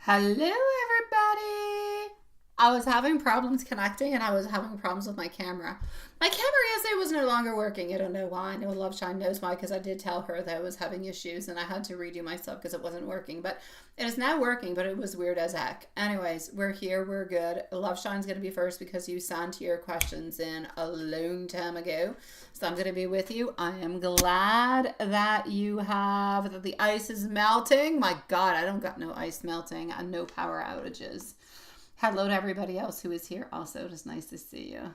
Hello, everybody. I was having problems connecting and I was having problems with my camera. My camera yesterday was no longer working. I don't know why. I know Love Shine knows why because I did tell her that I was having issues and I had to redo my stuff because it wasn't working. But it is now working, but it was weird as heck. Anyways, we're here. We're good. Love Shine's going to be first because you sent your questions in a long time ago. So I'm going to be with you. I am glad that that the ice is melting. My God, I don't got no ice melting and no power outages. Hello to everybody else who is here also. It is nice to see you.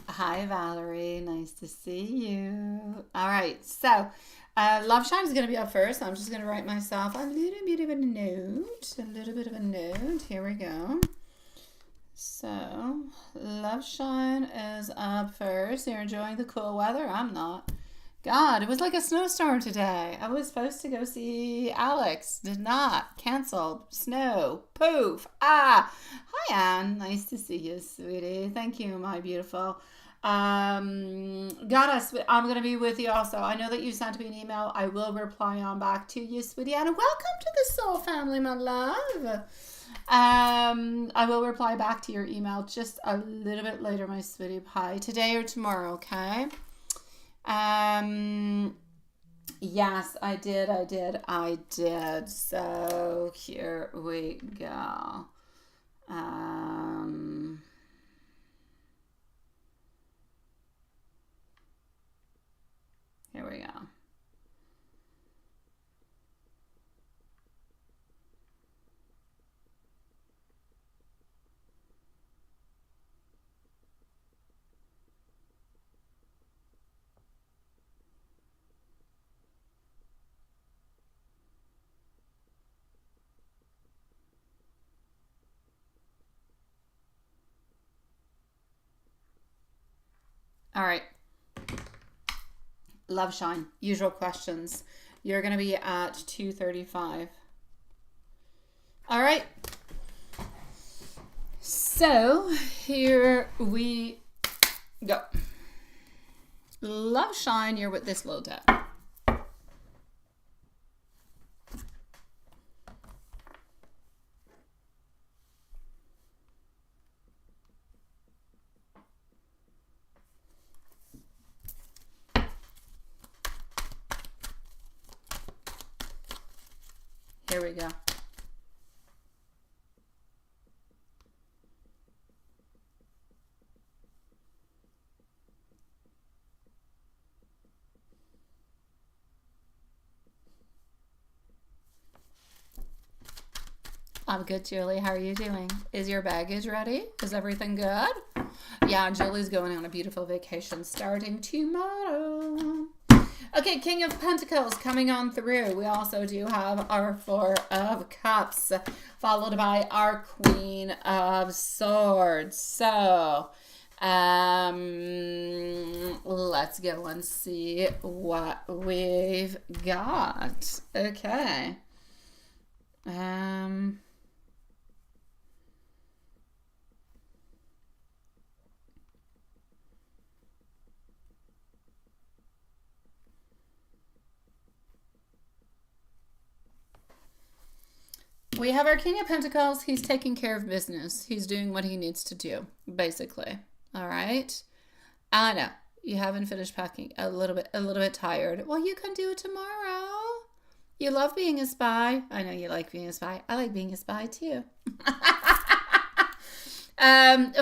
Hi, Valerie. Nice to see you. All right. So, Love Shine is going to be up first. I'm just going to write myself a little bit of a note. A little bit of a note. Here we go. So, Love Shine is up first. You're enjoying the cool weather? I'm not. God, it was like a snowstorm today. I was supposed to go see Alex. Did not. Canceled. Snow. Poof. Ah. Hi, Anne. Nice to see you, sweetie. Thank you, my beautiful. Goddess, I'm going to be with you also. I know that you sent me an email. I will reply on back to you, sweetie. And welcome to the Soul Family, my love. I will reply back to your email just a little bit later, my sweetie pie. Today or tomorrow, okay? Yes, I did. So here we go. Here we go. All right. Love Shine. Usual questions. You're going to be at 2:35. All right. So here we go. Love Shine, you're with this little deck. Here we go. I'm good, Julie. How are you doing? Is your baggage ready? Is everything good? Yeah, Julie's going on a beautiful vacation starting tomorrow. Okay, King of Pentacles coming on through. We also do have our Four of Cups, followed by our Queen of Swords. So, let's go and see what we've got. Okay. We have our King of Pentacles. He's taking care of business. He's doing what he needs to do, basically. All right. I know you haven't finished packing. A little bit tired. Well, you can do it tomorrow. You love being a spy. I know you like being a spy. I like being a spy too.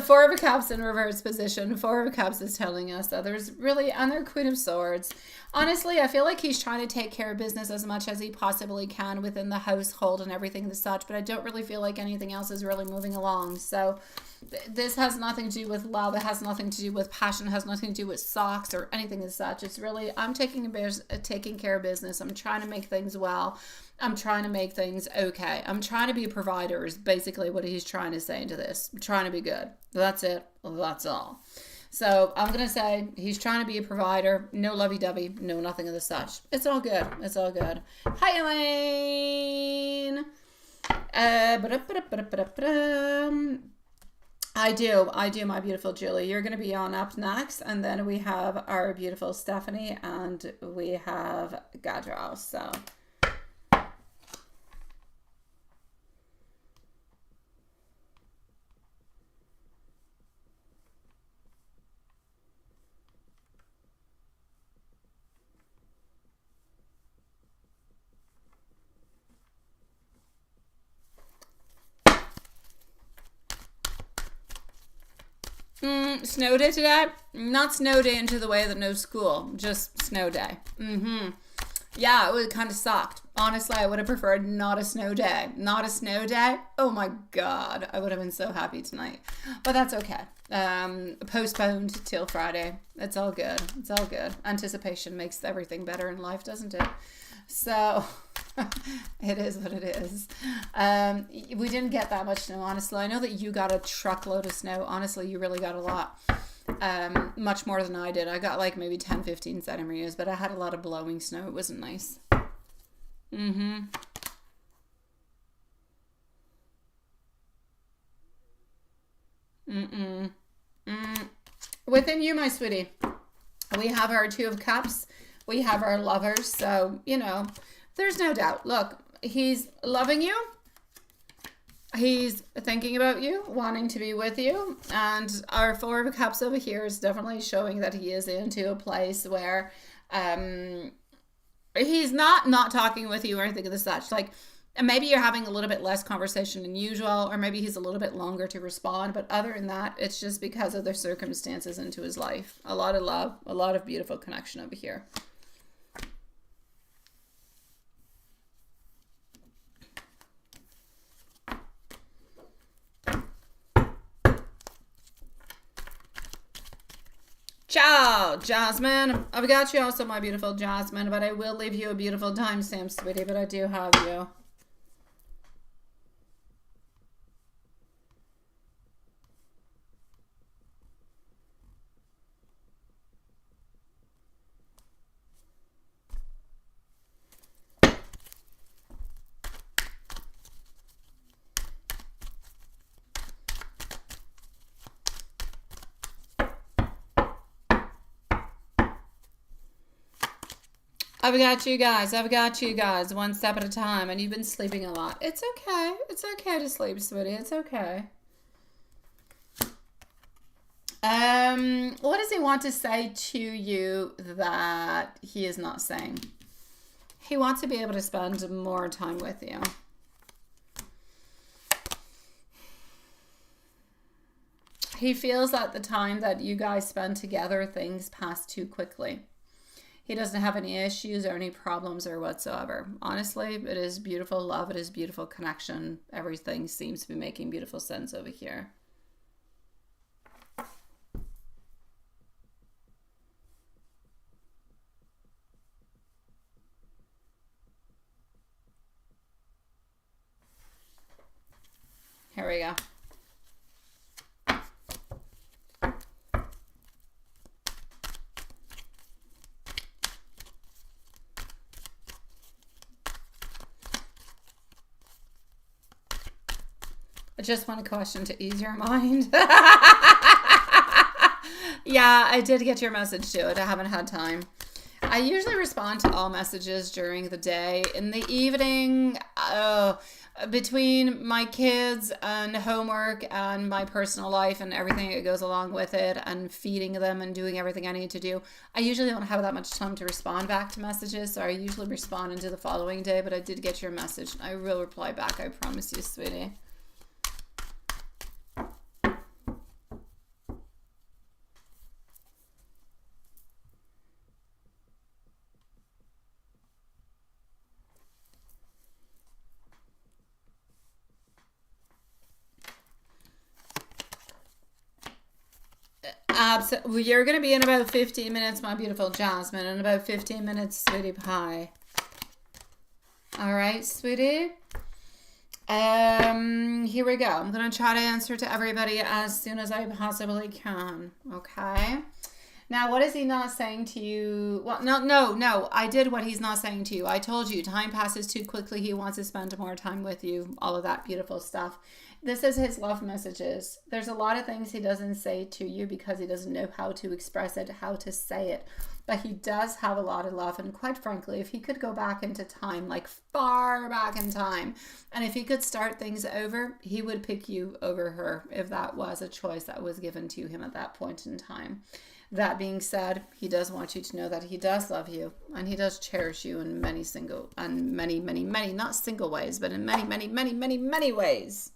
Four of Cups in reverse position. Four of Cups is telling us that there's really, and their Queen of Swords. Honestly, I feel like he's trying to take care of business as much as he possibly can within the household and everything and such, but I don't really feel like anything else is really moving along. So this has nothing to do with love. It has nothing to do with passion. It has nothing to do with socks or anything as such. It's really, I'm taking care of business. I'm trying to make things well. I'm trying to make things okay. I'm trying to be a provider is basically what he's trying to say into this. I'm trying to be good. That's it. That's all. So I'm going to say he's trying to be a provider. No lovey-dovey. No nothing of the such. It's all good. It's all good. Hi, Elaine. I do, my beautiful Julie. You're going to be on up next. And then we have our beautiful Stephanie and we have Gadral. So... snow day today? Not snow day into the way that no school, just snow day. Yeah, it would kind of sucked. Honestly, I would have preferred not a snow day. Not a snow day? Oh my God. I would have been so happy tonight. But that's okay. Postponed till Friday. It's all good. It's all good. Anticipation makes everything better in life, doesn't it? So it is what it is. We didn't get that much snow, honestly. I know that you got a truckload of snow. Honestly, you really got a lot. Much more than I did. I got like maybe 10, 15 centimeters, but I had a lot of blowing snow. It wasn't nice. Within you, my sweetie, we have our Two of Cups. We have our lovers. So, you know, there's no doubt. Look, he's loving you. He's thinking about you, wanting to be with you. And our Four of Cups over here is definitely showing that he is into a place where he's not talking with you or anything of the such. Like, maybe you're having a little bit less conversation than usual, or maybe he's a little bit longer to respond. But other than that, it's just because of the circumstances into his life. A lot of love, a lot of beautiful connection over here. Ciao, Jasmine. I've got you also, my beautiful Jasmine, but I will leave you a beautiful timestamp, sweetie, but I do have you. I've got you guys. I've got you guys. One step at a time. And you've been sleeping a lot. It's okay. It's okay to sleep, sweetie. It's okay. What does he want to say to you that he is not saying? He wants to be able to spend more time with you. He feels that the time that you guys spend together, things pass too quickly. He doesn't have any issues or any problems or whatsoever. Honestly, it is beautiful love. It is beautiful connection. Everything seems to be making beautiful sense over here. Here we go. Just one question to ease your mind. Yeah, I did get your message to it. I haven't had time. I usually respond to all messages during the day. In the evening, between my kids and homework and my personal life and everything that goes along with it and feeding them and doing everything I need to do, I usually don't have that much time to respond back to messages. So I usually respond into the following day, but I did get your message. I will reply back. I promise you, sweetie. Absolutely. You're going to be in about 15 minutes, my beautiful Jasmine. In about 15 minutes, sweetie pie. All right, sweetie. Here we go. I'm going to try to answer to everybody as soon as I possibly can. Okay. Now, what is he not saying to you? Well, no. I did what he's not saying to you. I told you time passes too quickly. He wants to spend more time with you. All of that beautiful stuff. This is his love messages. There's a lot of things he doesn't say to you because he doesn't know how to express it, how to say it. But he does have a lot of love. And quite frankly, if he could go back into time, like far back in time, and if he could start things over, he would pick you over her if that was a choice that was given to him at that point in time. That being said, he does want you to know that he does love you and he does cherish you in many, not single ways, but in many ways.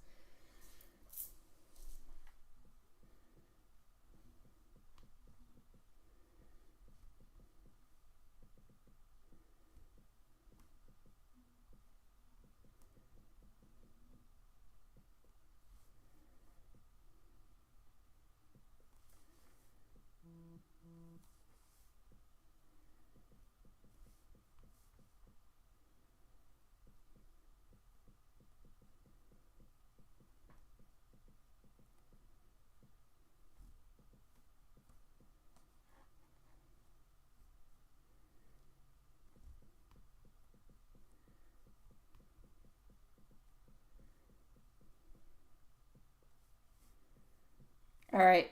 All right.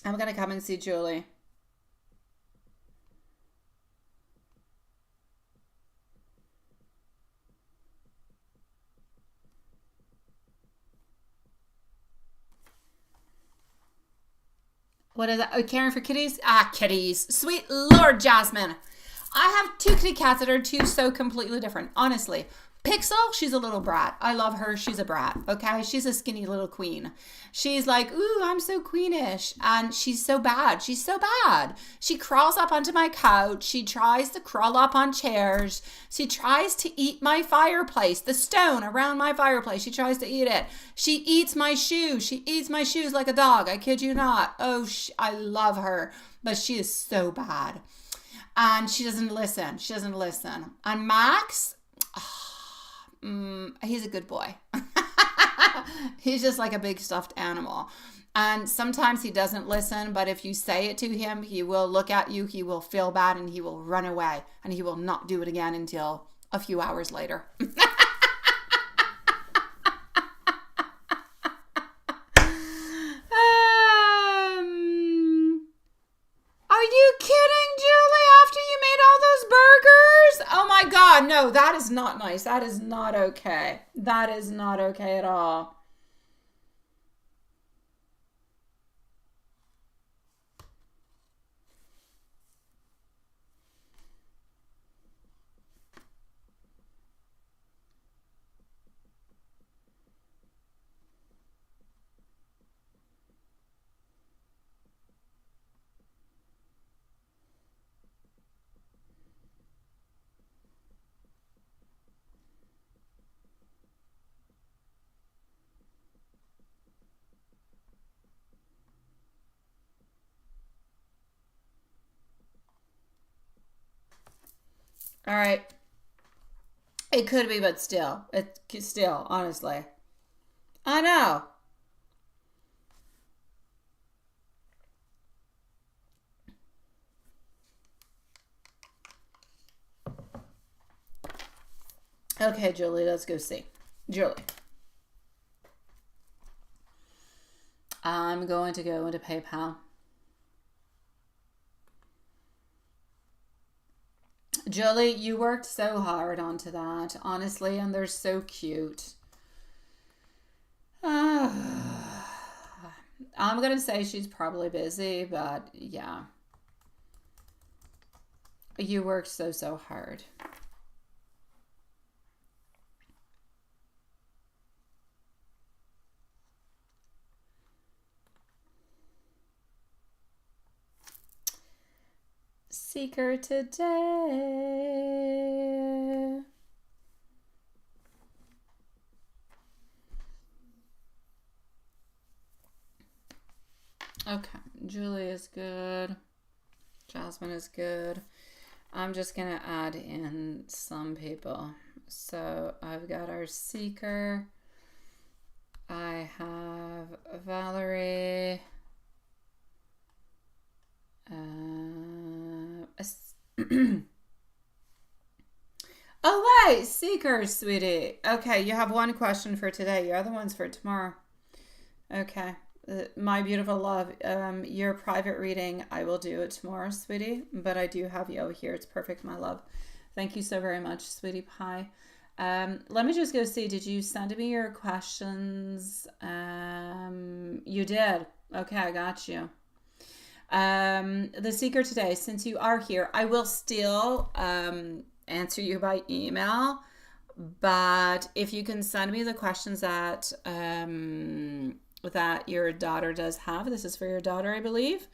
I'm going to come and see Julie. What is that? Oh, caring for kitties? Ah, kitties. Sweet Lord, Jasmine. I have two kitty cats that are two so completely different. Honestly. Pixel, she's a little brat. I love her. She's a brat. Okay. She's a skinny little queen. She's like, ooh, I'm so queenish. And she's so bad. She's so bad. She crawls up onto my couch. She tries to crawl up on chairs. She tries to eat my fireplace, the stone around my fireplace. She tries to eat it. She eats my shoes. She eats my shoes like a dog. I kid you not. Oh, I love her. But she is so bad. And she doesn't listen. She doesn't listen. And Max, he's a good boy. He's just like a big stuffed animal. And sometimes he doesn't listen, but if you say it to him, he will look at you, he will feel bad, and he will run away. And he will not do it again until a few hours later. Are you kidding, Julie? After you made all those burgers? Oh my God, no, that is not nice. That is not okay. That is not okay at all. All right. It could be, but still. Still, honestly. I know. Okay, Julie, let's go see. Julie. I'm going to go into PayPal. Julie, you worked so hard onto that, honestly, and they're so cute. I'm going to say she's probably busy, but yeah. You worked so hard. Seeker today. Okay, Julie is good. Jasmine is good. I'm just going to add in some people. So I've got our Seeker. I have Valerie. Oh, wait, Seeker, sweetie. Okay, you have one question for today. Your other one's for tomorrow. Okay. My beautiful love, your private reading, I will do it tomorrow, sweetie. But I do have you over here. It's perfect, my love. Thank you so very much, sweetie pie. Let me just go see. Did you send me your questions? You did. Okay, I got you. The Seeker today, since you are here, I will still answer you by email. But if you can send me the questions that that your daughter does have, this is for your daughter, I believe,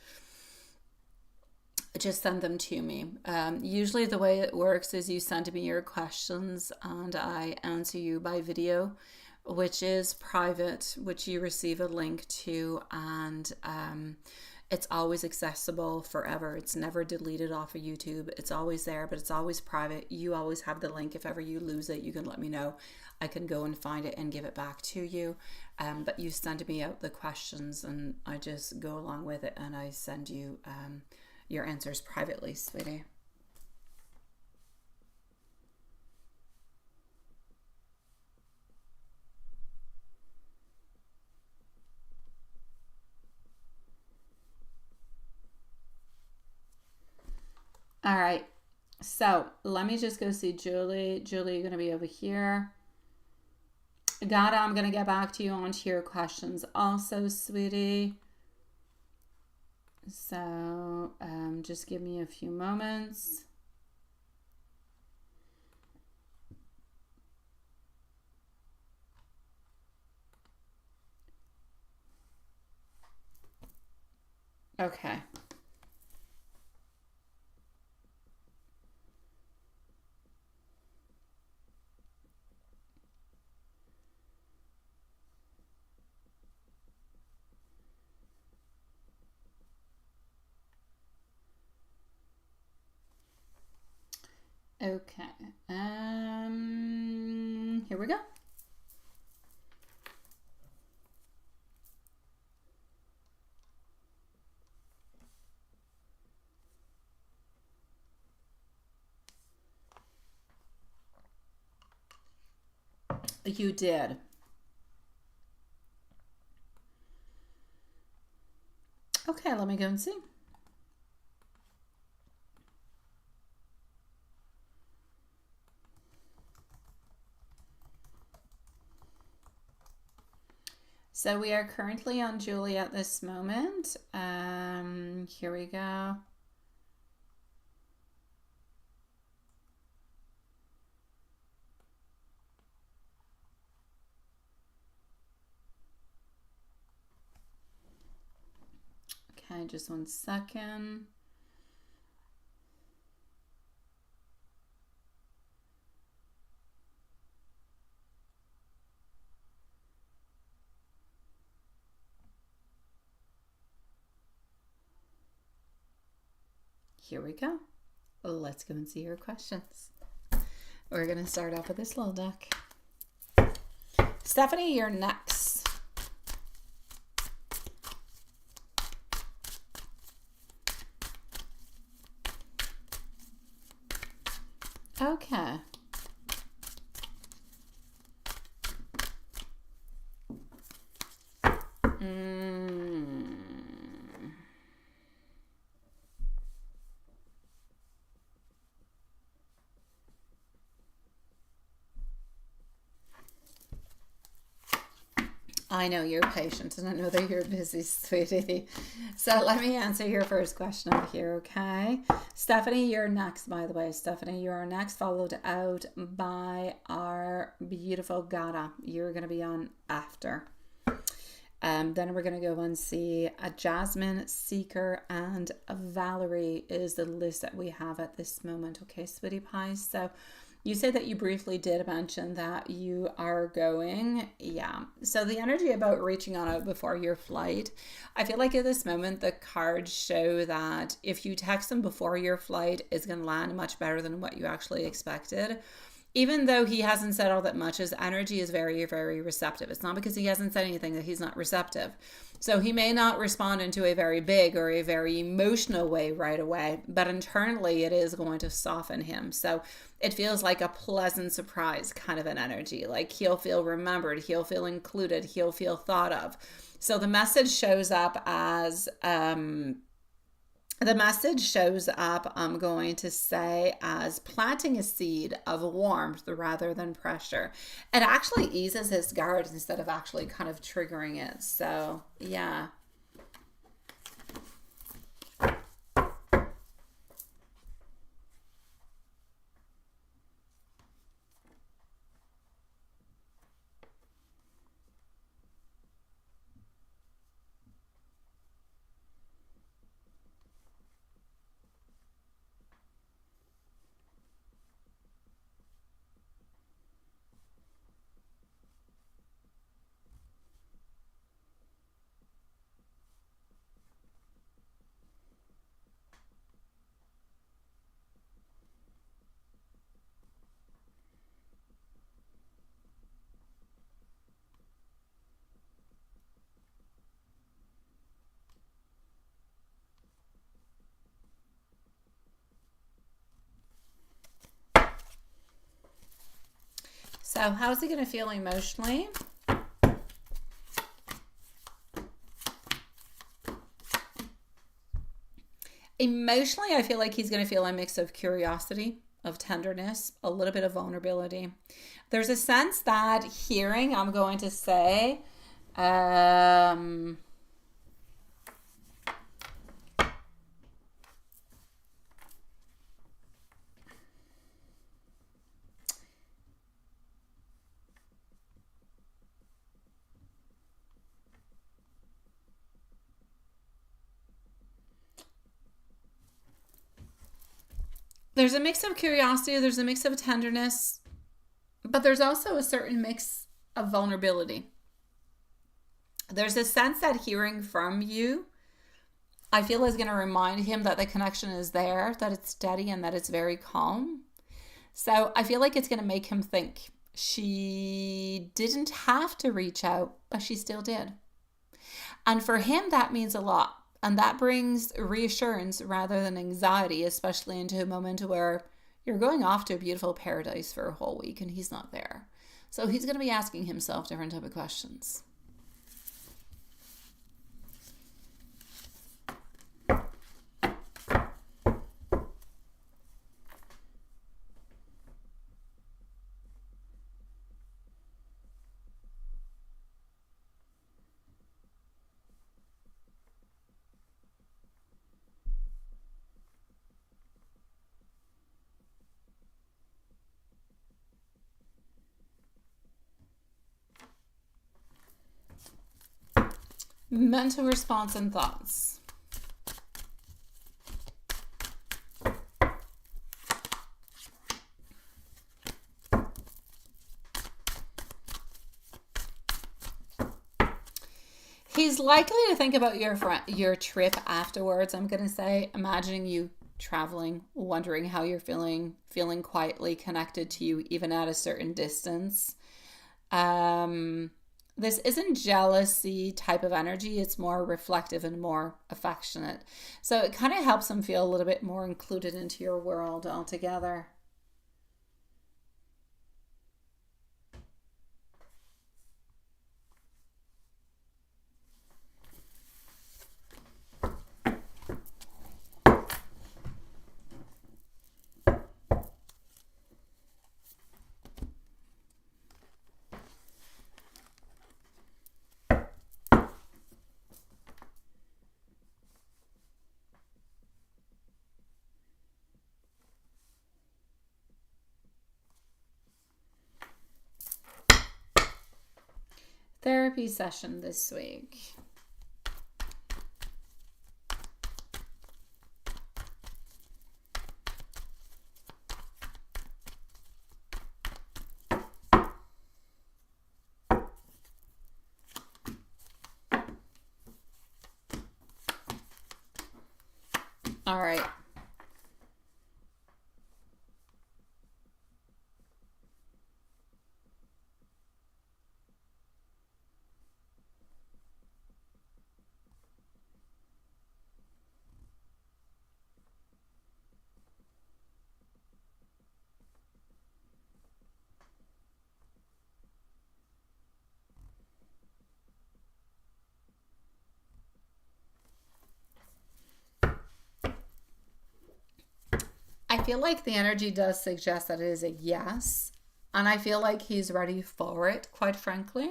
just send them to me. Usually the way it works is you send me your questions and I answer you by video, which is private, which you receive a link to, and it's always accessible forever. It's never deleted off of YouTube. It's always there, but it's always private. You always have the link. If ever you lose it, you can let me know. I can go and find it and give it back to you. But you send me out the questions and I just go along with it and I send you your answers privately, sweetie. All right. So let me just go see Julie. Julie, you're going to be over here. Gada, I'm going to get back to you onto your questions also, sweetie. So just give me a few moments. Okay. Okay. Here we go. You did. Okay, let me go and see. So we are currently on Julie at this moment. Here we go. Okay, just 1 second. Here we go. Let's go and see your questions. We're going to start off with this little deck. Stephanie, you're next. Okay. I know you're patient and I know that you're busy, sweetie. So let me answer your first question over here, okay? Stephanie, you're next, by the way. Stephanie, you are next, followed out by our beautiful Gada. You're going to be on after. Then we're going to go and see a Jasmine, Seeker, and a Valerie is the list that we have at this moment. Okay, sweetie pies. So You said that you briefly did mention that you are going. Yeah. So the energy about reaching on out before your flight, I feel like at this moment, the cards show that if you text them before your flight, it's going to land much better than what you actually expected. Even though he hasn't said all that much, his energy is very, very receptive. It's not because he hasn't said anything that he's not receptive. So he may not respond into a very big or a very emotional way right away, but internally it is going to soften him. So it feels like a pleasant surprise kind of an energy. Like he'll feel remembered, he'll feel included, he'll feel thought of. So the message shows up as I'm going to say, as planting a seed of warmth rather than pressure. It actually eases his guard instead of actually kind of triggering it. So, yeah. So how's he going to feel emotionally? Emotionally, I feel like he's going to feel a mix of curiosity, of tenderness, a little bit of vulnerability. There's a sense that hearing, I'm going to say, there's a mix of curiosity, there's a mix of tenderness, but there's also a certain mix of vulnerability. There's a sense that hearing from you, I feel, is going to remind him that the connection is there, that it's steady, and that it's very calm. So I feel like it's going to make him think she didn't have to reach out, but she still did. And for him, that means a lot. And that brings reassurance rather than anxiety, especially into a moment where you're going off to a beautiful paradise for a whole week and he's not there. So he's going to be asking himself different type of questions. Mental response and thoughts. He's likely to think about your trip afterwards. I'm going to say, imagining you traveling, wondering how you're feeling quietly connected to you even at a certain distance. This isn't jealousy type of energy. It's more reflective and more affectionate. So it kind of helps him feel a little bit more included into your world altogether. Therapy session this week. All right. I feel like the energy does suggest that it is a yes. And I feel like he's ready for it, quite frankly.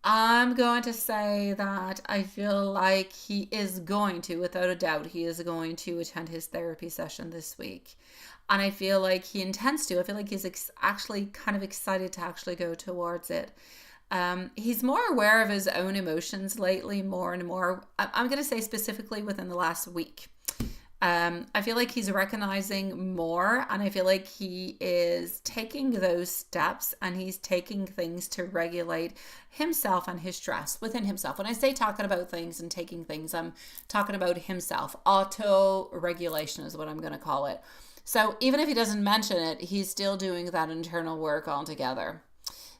I'm going to say that I feel like he is going to, without a doubt, he is going to attend his therapy session this week. And I feel like he intends to. I feel like he's actually kind of excited to actually go towards it. He's more aware of his own emotions lately, more and more. I'm going to say specifically within the last week. I feel like he's recognizing more, and I feel like he is taking those steps and he's taking things to regulate himself and his stress within himself. When I say talking about things and taking things, I'm talking about himself. Auto regulation is what I'm going to call it. So even if he doesn't mention it, he's still doing that internal work altogether.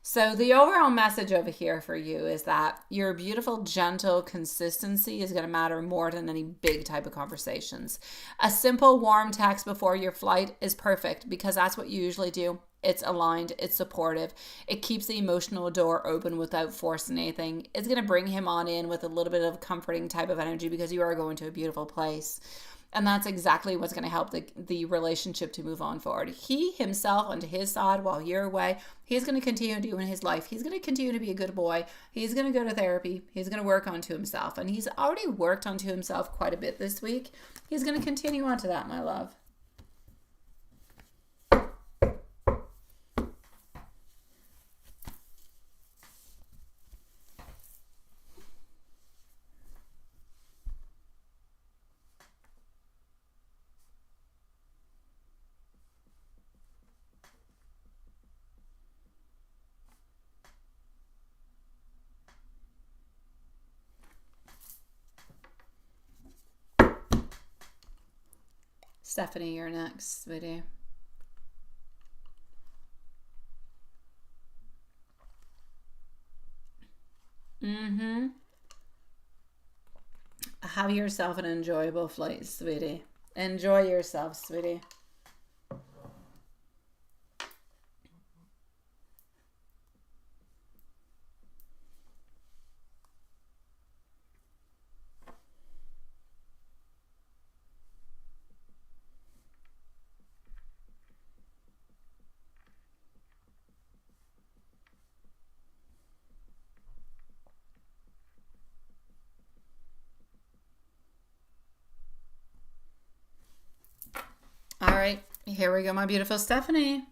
So the overall message over here for you is that your beautiful, gentle consistency is going to matter more than any big type of conversations. A simple, warm text before your flight is perfect because that's what you usually do. It's aligned, it's supportive, it keeps the emotional door open without forcing anything. It's going to bring him on in with a little bit of comforting type of energy because you are going to a beautiful place. And that's exactly what's going to help the relationship to move on forward. He himself onto his side while you're away, he's going to continue doing his life. He's going to continue to be a good boy. He's going to go to therapy. He's going to work onto himself. And he's already worked onto himself quite a bit this week. He's going to continue on to that, my love. Stephanie, you're next, sweetie. Mm-hmm. Have yourself an enjoyable flight, sweetie. Enjoy yourself, sweetie. All right, here we go, my beautiful Stephanie.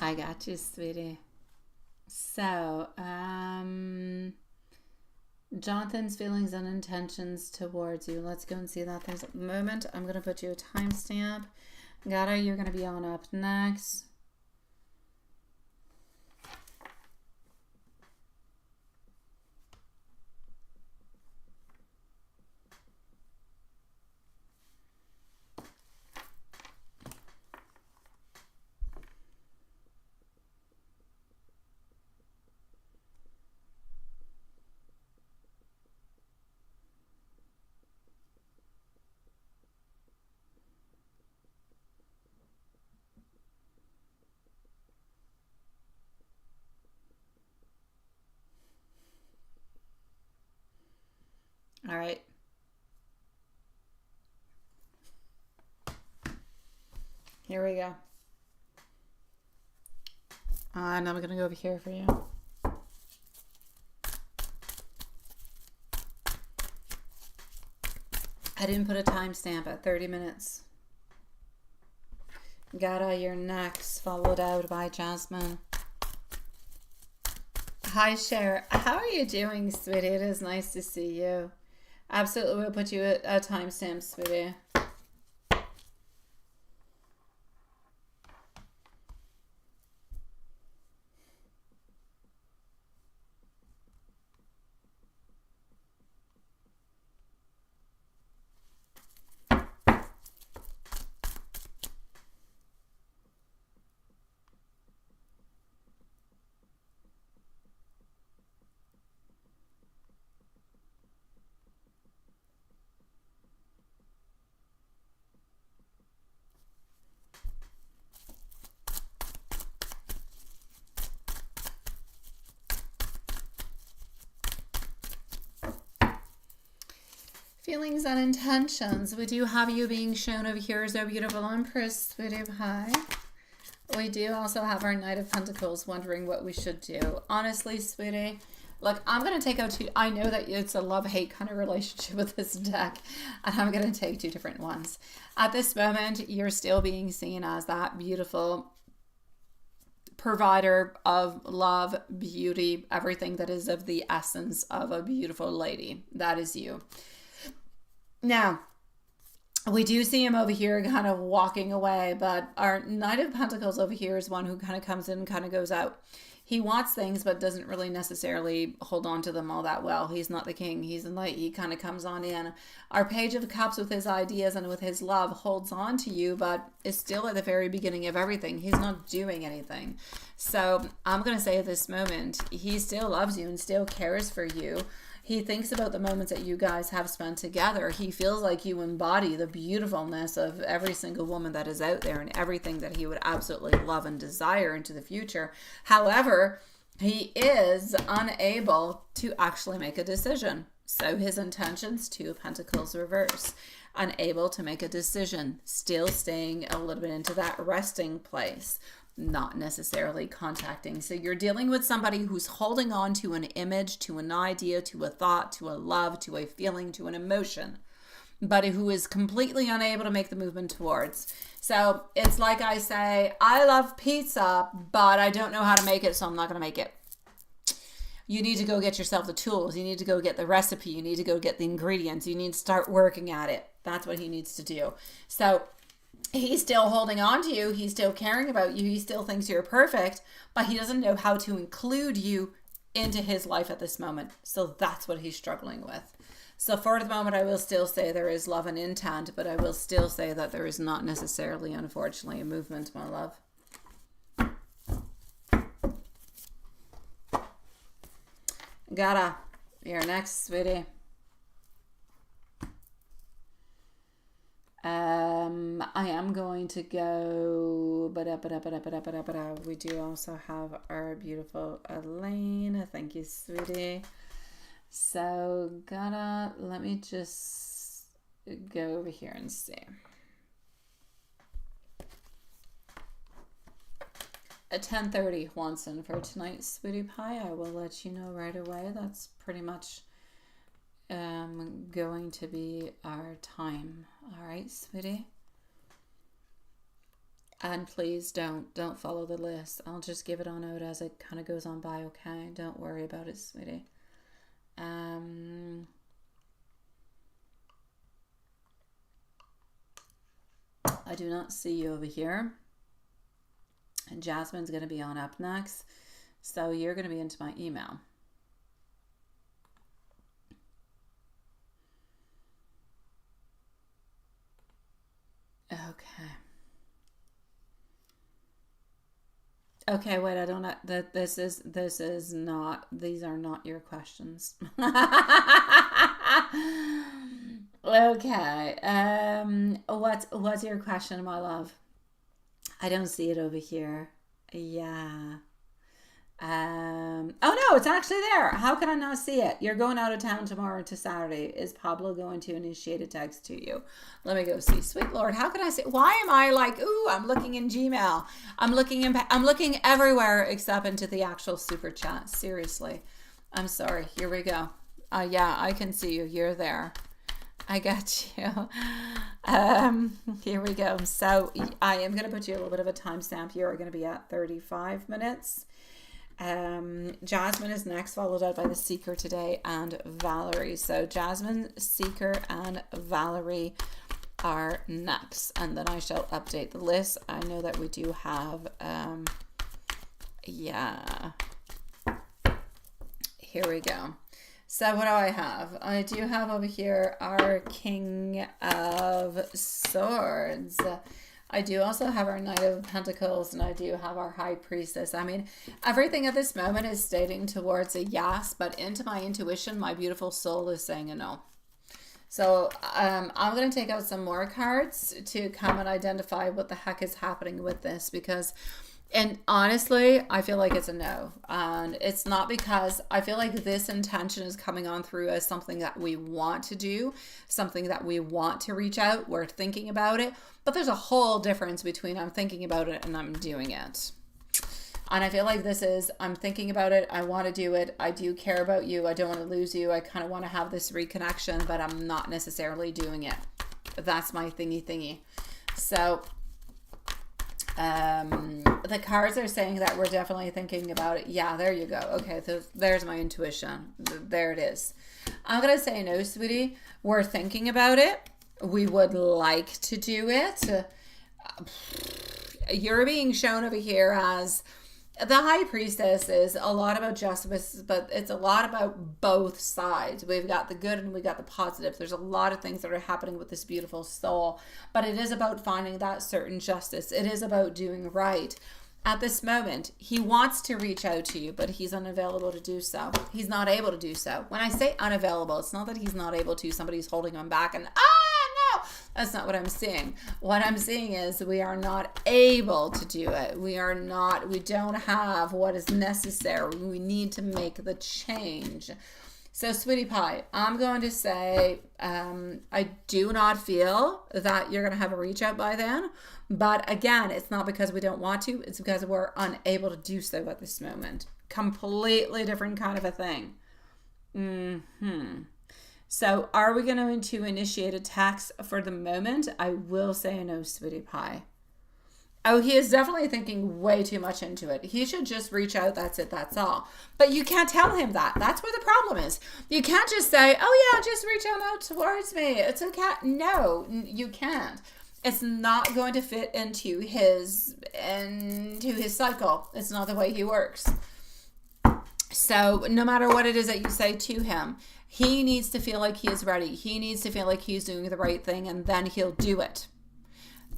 I got you, sweetie. So, Jonathan's feelings and intentions towards you. Let's go and see that. There's a moment. I'm going to put you a timestamp. Gata, you're going to be on up next. All right. Here we go. And I'm going to go over here for you. I didn't put a timestamp at 30 minutes. Gara, you're next, followed out by Jasmine. Hi, Cher. How are you doing, sweetie? It is nice to see you. Absolutely, we'll put you a timestamp, sweetie. Feelings and intentions. We do have you being shown over here as our beautiful Empress, sweetie pie. We do also have our Knight of Pentacles wondering what we should do. Honestly, sweetie, look, I'm going to take out two. I know that it's a love-hate kind of relationship with this deck, and I'm going to take two different ones. At this moment, you're still being seen as that beautiful provider of love, beauty, everything that is of the essence of a beautiful lady. That is you. Now, we do see him over here kind of walking away, but our Knight of Pentacles over here is one who kind of comes in and kind of goes out. He wants things, but doesn't really necessarily hold on to them all that well. He's not the king. He's the knight. He kind of comes on in. Our Page of Cups with his ideas and with his love holds on to you, but is still at the very beginning of everything. He's not doing anything. So I'm going to say at this moment, he still loves you and still cares for you. He thinks about the moments that you guys have spent together. He feels like you embody the beautifulness of every single woman that is out there and everything that he would absolutely love and desire into the future. However, he is unable to actually make a decision. So his intentions, Two of Pentacles reverse. Unable to make a decision. Still staying a little bit into that resting place. Not necessarily contacting. So you're dealing with somebody who's holding on to an image, to an idea, to a thought, to a love, to a feeling, to an emotion, but who is completely unable to make the movement towards. So it's like I say, I love pizza, but I don't know how to make it, so I'm not going to make it. You need to go get yourself the tools. You need to go get the recipe. You need to go get the ingredients. You need to start working at it. That's what he needs to do. So he's still holding on to you. He's still caring about you. He still thinks you're perfect, but he doesn't know how to include you into his life at this moment. So that's what he's struggling with. So for the moment, I will still say there is love and intent, but I will still say that there is not necessarily, unfortunately, a movement, my love. Gara, you're next, sweetie. I am going to go, we do also have our beautiful Elaine. Thank you, sweetie. So, let me just go over here and see. At 10:30, Juanson, for tonight, sweetie pie. I will let you know right away. That's pretty much going to be our time. All right, sweetie. And please don't follow the list. I'll just give it on out as it kind of goes on by, okay? Don't worry about it, sweetie. I do not see you over here. And Jasmine's going to be on up next. So you're going to be into my email. Okay. Okay, wait, I don't know that this is not, these are not your questions. Okay. What's your question, my love? I don't see it over here. Yeah. Oh no, it's actually there. How can I not see it? You're going out of town tomorrow to Saturday. Is Pablo going to initiate a text to you? Let me go see. Sweet Lord, how can I see? Why am I like, ooh, I'm looking in Gmail. I'm looking everywhere except into the actual super chat. Seriously. I'm sorry. Here we go. Yeah, I can see you. You're there. I got you. Here we go. So I am going to put you a little bit of a timestamp. You are going to be at 35 minutes. Jasmine is next, followed out by the Seeker today and Valerie. So Jasmine, Seeker, and Valerie are next, and then I shall update the list. I know that we do have yeah, here we go. So what do I have? I do have over here our King of Swords. I do also have our Knight of Pentacles, and I do have our High Priestess. I mean, everything at this moment is stating towards a yes, but into my intuition, my beautiful soul is saying a no. So I'm going to take out some more cards to come and identify what the heck is happening with this, because, and honestly, I feel like it's a no. And it's not because I feel like this intention is coming on through as something that we want to do, something that we want to reach out. We're thinking about it, but there's a whole difference between I'm thinking about it and I'm doing it. And I feel like this is, I'm thinking about it. I want to do it. I do care about you. I don't want to lose you. I kind of want to have this reconnection, but I'm not necessarily doing it. That's my thingy. So the cards are saying that we're definitely thinking about it. Yeah, there you go. Okay, so there's my intuition. There it is. I'm going to say no, sweetie. We're thinking about it. We would like to do it. You're being shown over here as the High Priestess is a lot about justice, but it's a lot about both sides. We've got the good and we got the positive. There's a lot of things that are happening with this beautiful soul, but it is about finding that certain justice. It is about doing right. At this moment, he wants to reach out to you, but he's unavailable to do so. He's not able to do so. When I say unavailable, it's not that he's not able to. Somebody's holding him back and, no, that's not what I'm seeing. What I'm seeing is we are not able to do it. We don't have what is necessary. We need to make the change. So, sweetie pie, I'm going to say I do not feel that you're going to have a reach out by then. But again, it's not because we don't want to. It's because we're unable to do so at this moment. Completely different kind of a thing. So are we going to initiate attacks for the moment? I will say no, sweetie pie. Oh, he is definitely thinking way too much into it. He should just reach out. That's it. That's all. But you can't tell him that. That's where the problem is. You can't just say, oh yeah, just reach out towards me. It's okay. No, you can't. It's not going to fit into his cycle. It's not the way he works. So no matter what it is that you say to him, he needs to feel like he is ready. He needs to feel like he's doing the right thing, and then he'll do it.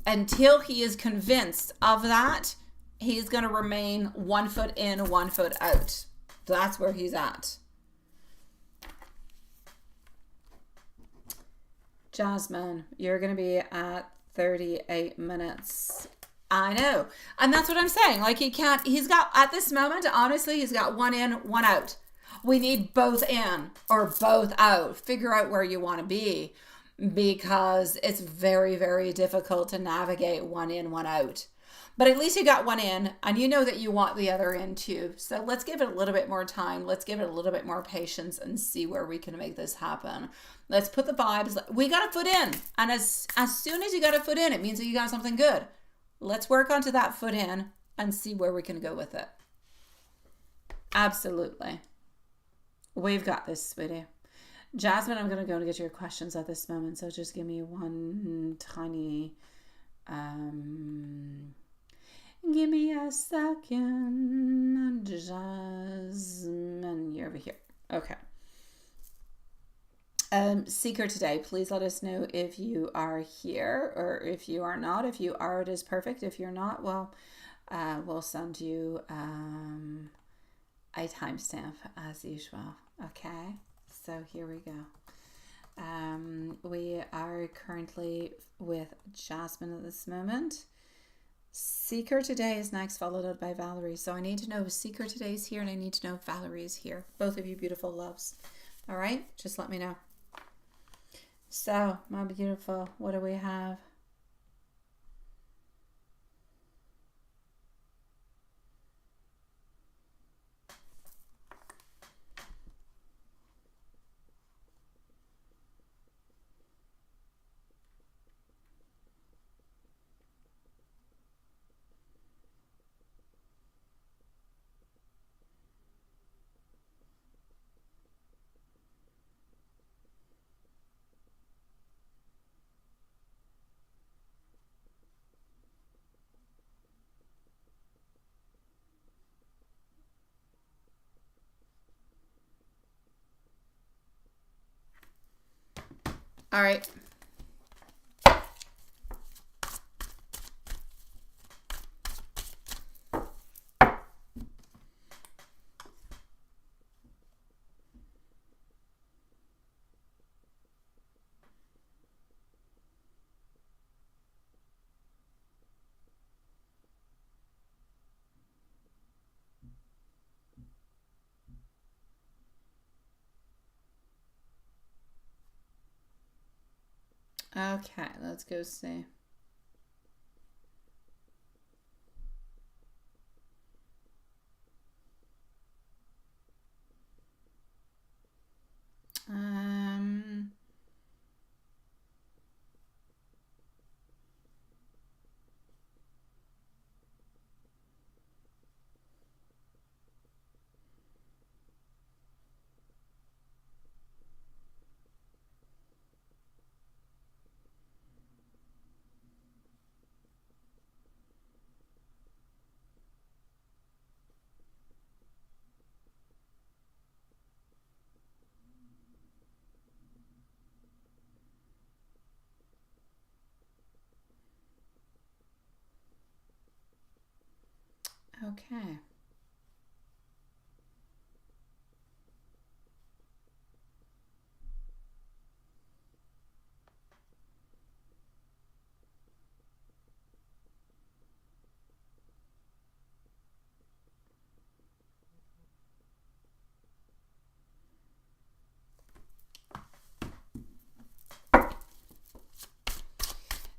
Until he is convinced of that, he's going to remain 1 foot in, 1 foot out. That's where he's at. Jasmine, you're going to be at 38 minutes. I know. And that's what I'm saying. Like he's got, at this moment, honestly, he's got 1 in, 1 out. We need both in or both out. Figure out where you want to be, because it's very, very difficult to navigate 1 in, 1 out. But at least you got 1 in, and you know that you want the other in too. So let's give it a little bit more time. Let's give it a little bit more patience and see where we can make this happen. Let's put the vibes. We got a foot in. And as soon as you got a foot in, it means that you got something good. Let's work onto that foot in and see where we can go with it. Absolutely. We've got this, sweetie. Jasmine, I'm going to go and get your questions at this moment. So just give me one tiny... give me a second. Jasmine, you're over here. Okay. Seeker today, please let us know if you are here or if you are not. If you are, it is perfect. If you're not, well, we'll send you a timestamp as usual. Okay, so here we go. We are currently with Jasmine at this moment. Seeker today is next, followed up by Valerie. So I need to know if Seeker today is here, and I need to know if Valerie is here. Both of you beautiful loves. All right, just let me know. So, my beautiful, what do we have? All right. Okay, let's go see. Um, okay.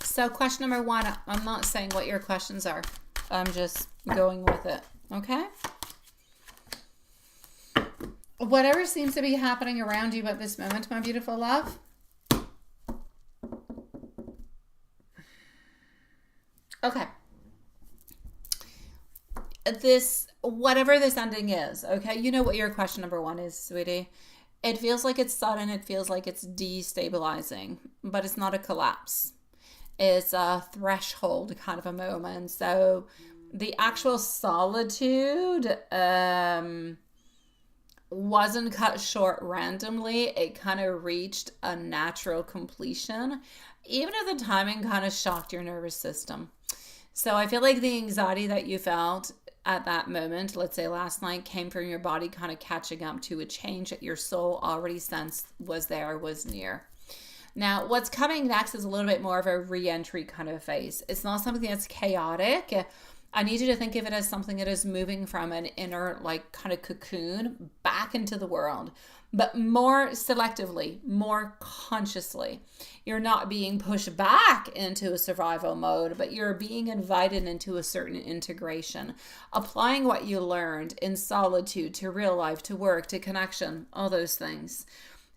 So question number one, I'm not saying what your questions are. I'm just going with it. Okay? Whatever seems to be happening around you at this moment, my beautiful love. Okay. Whatever this ending is, okay? You know what your question number one is, sweetie. It feels like it's sudden. It feels like it's destabilizing, but it's not a collapse. It's a threshold kind of a moment. So the actual solitude wasn't cut short randomly. It kind of reached a natural completion, even if the timing kind of shocked your nervous system. So I feel like the anxiety that you felt at that moment, let's say last night, came from your body kind of catching up to a change that your soul already sensed was there, was near. Now, what's coming next is a little bit more of a re-entry kind of phase. It's not something that's chaotic. I need you to think of it as something that is moving from an inner, like, kind of cocoon back into the world, but more selectively, more consciously. You're not being pushed back into a survival mode, but you're being invited into a certain integration, applying what you learned in solitude to real life, to work, to connection, all those things.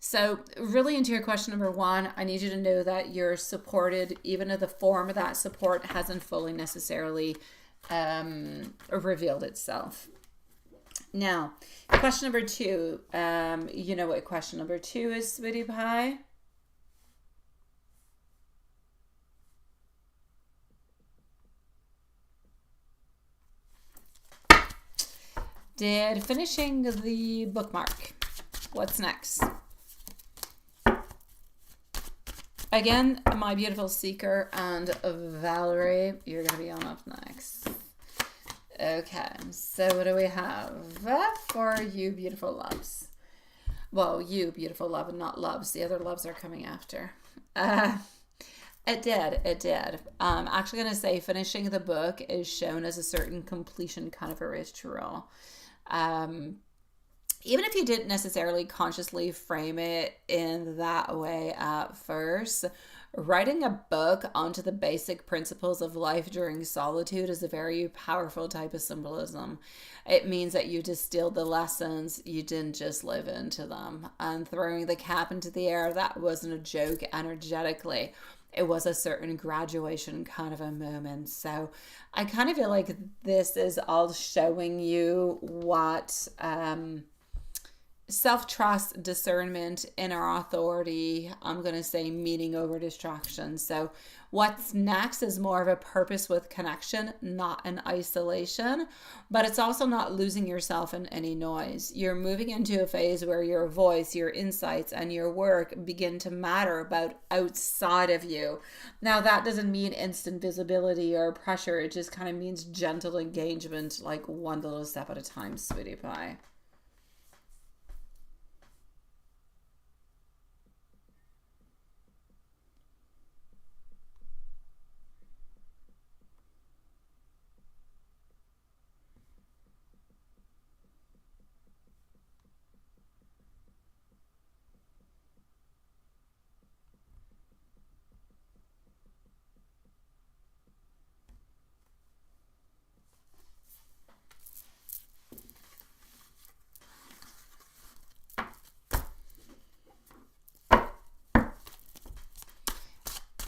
So really into your question number one, I need you to know that you're supported, even if the form of that support hasn't fully necessarily revealed itself. Now, question number two, you know what question number two is, sweetie pie? Did finishing the bookmark. What's next? Again, my beautiful seeker and Valerie, you're going to be on up next. Okay, so what do we have for you beautiful loves? Well, you beautiful love and not loves. The other loves are coming after. It did. I'm actually going to say finishing the book is shown as a certain completion kind of a ritual. Even if you didn't necessarily consciously frame it in that way at first, writing a book onto the basic principles of life during solitude is a very powerful type of symbolism. It means that you distilled the lessons, you didn't just live into them. And throwing the cap into the air, that wasn't a joke energetically. It was a certain graduation kind of a moment. So I kind of feel like this is all showing you what self-trust, discernment, inner authority. I'm going to say meaning over distraction. So what's next is more of a purpose with connection, not an isolation, but it's also not losing yourself in any noise. You're moving into a phase where your voice, your insights, and your work begin to matter about outside of you. Now, that doesn't mean instant visibility or pressure. It just kind of means gentle engagement, like one little step at a time, sweetie pie.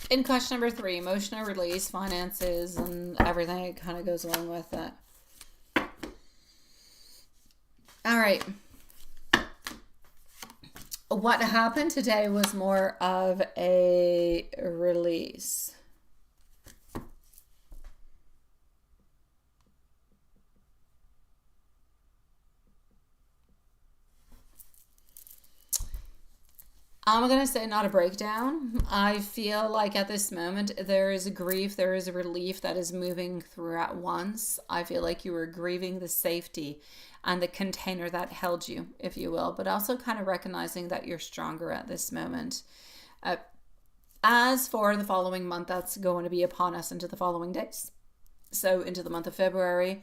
In question number 3, emotional release, finances, and everything that kind of goes along with it. All right. What happened today was more of a release. I'm going to say not a breakdown. I feel like at this moment there is a grief, there is a relief that is moving through at once. I feel like you were grieving the safety and the container that held you, if you will, but also kind of recognizing that you're stronger at this moment. As for the following month, that's going to be upon us into the following days. So into the month of February,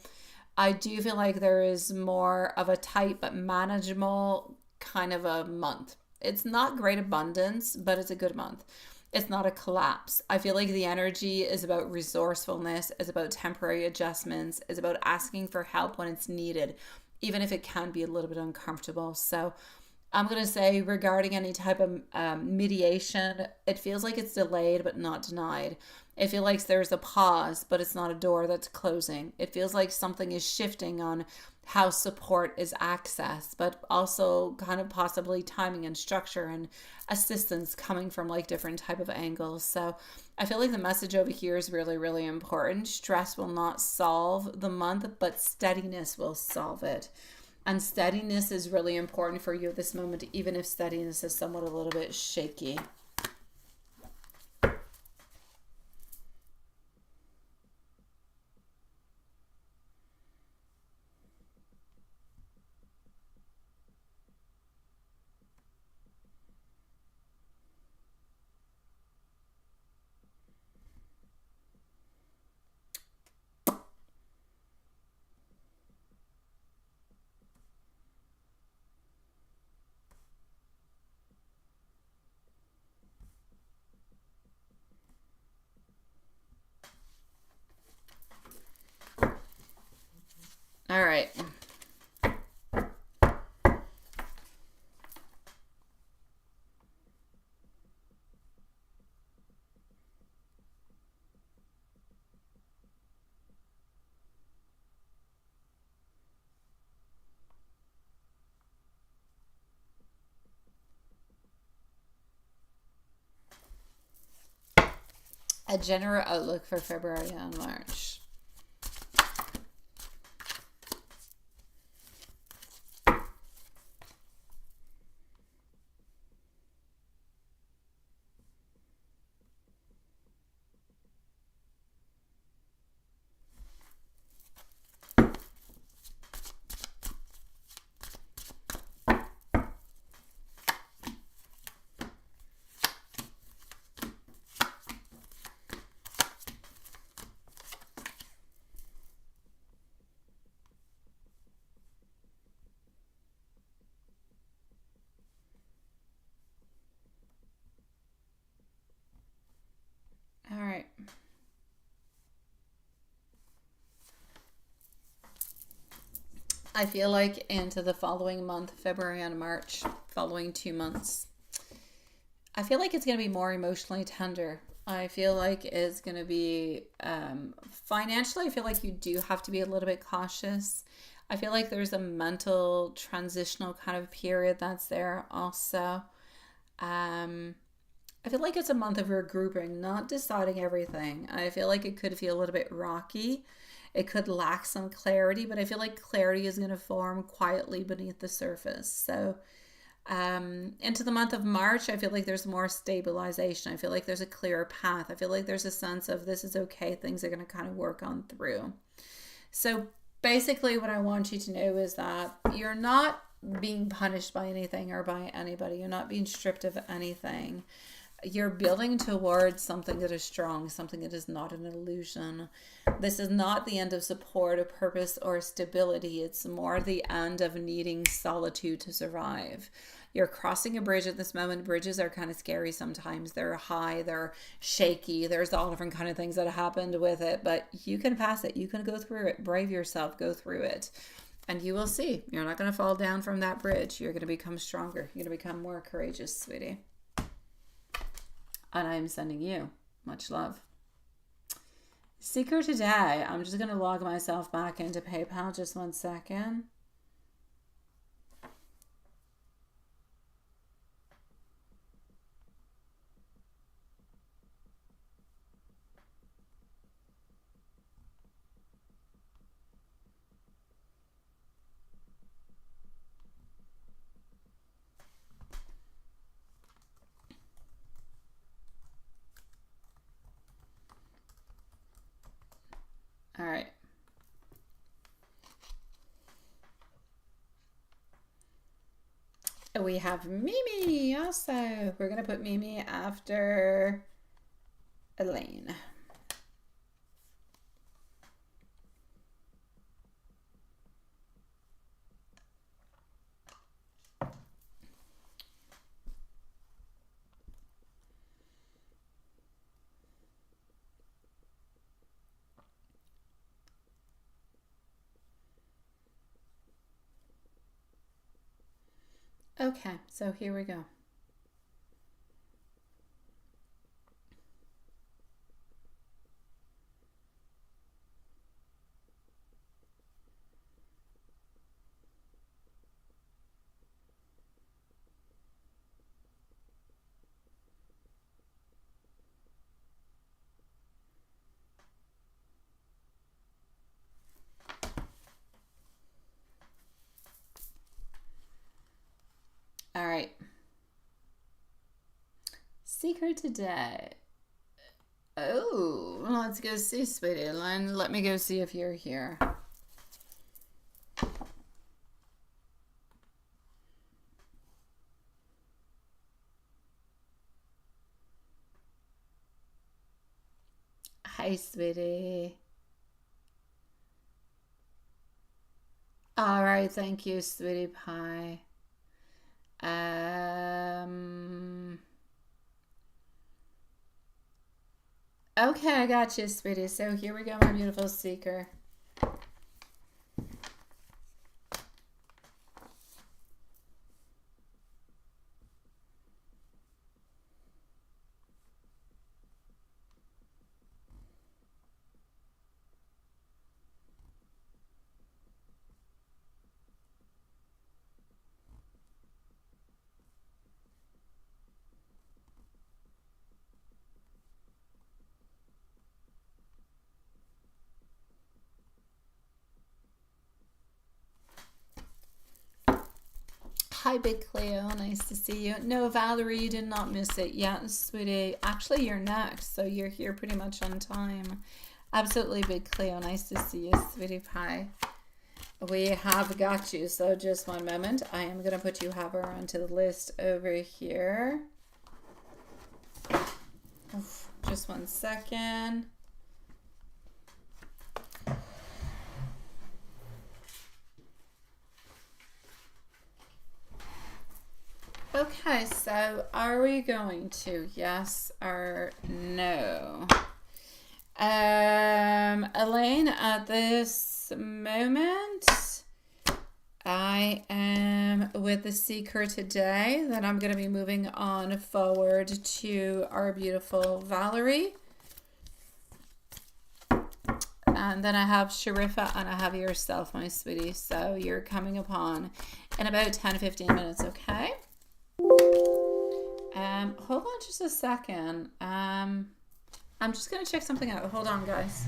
I do feel like there is more of a tight but manageable kind of a month. It's not great abundance, but it's a good month. It's not a collapse. I feel like the energy is about resourcefulness, is about temporary adjustments, is about asking for help when it's needed, even if it can be a little bit uncomfortable. So I'm going to say regarding any type of mediation, it feels like it's delayed but not denied. It feels like there's a pause, but it's not a door that's closing. It feels like something is shifting on how support is accessed, but also kind of possibly timing and structure and assistance coming from like different type of angles. So I feel like the message over here is really, really important. Stress will not solve the month, but steadiness will solve it. And steadiness is really important for you at this moment, even if steadiness is somewhat a little bit shaky. All right. A general outlook for February and March. All right. I feel like into the following month, February and March, following 2 months, I feel like it's going to be more emotionally tender. I feel like it's going to be financially, I feel like you do have to be a little bit cautious. I feel like there's a mental transitional kind of period that's there also. I feel like it's a month of regrouping, not deciding everything. I feel like it could feel a little bit rocky. It could lack some clarity, but I feel like clarity is going to form quietly beneath the surface. So, into the month of March, I feel like there's more stabilization. I feel like there's a clearer path. I feel like there's a sense of this is okay. Things are going to kind of work on through. So basically what I want you to know is that you're not being punished by anything or by anybody. You're not being stripped of anything. You're building towards something that is strong, something that is not an illusion. This is not the end of support, or purpose, or stability. It's more the end of needing solitude to survive. You're crossing a bridge at this moment. Bridges are kind of scary sometimes. They're high, they're shaky. There's all different kind of things that happened with it, but you can pass it. You can go through it. Brave yourself. Go through it. And you will see. You're not going to fall down from that bridge. You're going to become stronger. You're going to become more courageous, sweetie. And I'm sending you much love. Seeker today, I'm just going to log myself back into PayPal. Just 1 second. All right. We have Mimi also. We're going to put Mimi after Elaine. Okay, so here we go. All right. Seeker today. Oh, let's go see, sweetie. Let me go see if you're here. Hi, sweetie. All right, thank you, sweetie pie. Okay, I got you, sweetie. So here we go, my beautiful seeker. Hi, Big Cleo. Nice to see you. No, Valerie, you did not miss it yet, sweetie. Actually, you're next, so you're here pretty much on time. Absolutely, Big Cleo. Nice to see you, sweetie pie. We have got you, so just 1 moment. I am going to put you hover onto the list over here. Oof, just 1 second. Okay, so are we going to yes or no? Elaine, at this moment, I am with the seeker today. Then I'm going to be moving on forward to our beautiful Valerie. And then I have Sharifa and I have yourself, my sweetie. So you're coming upon in about 10-15 minutes, okay? Hold on just a second. I'm just gonna check something out. Hold on, guys.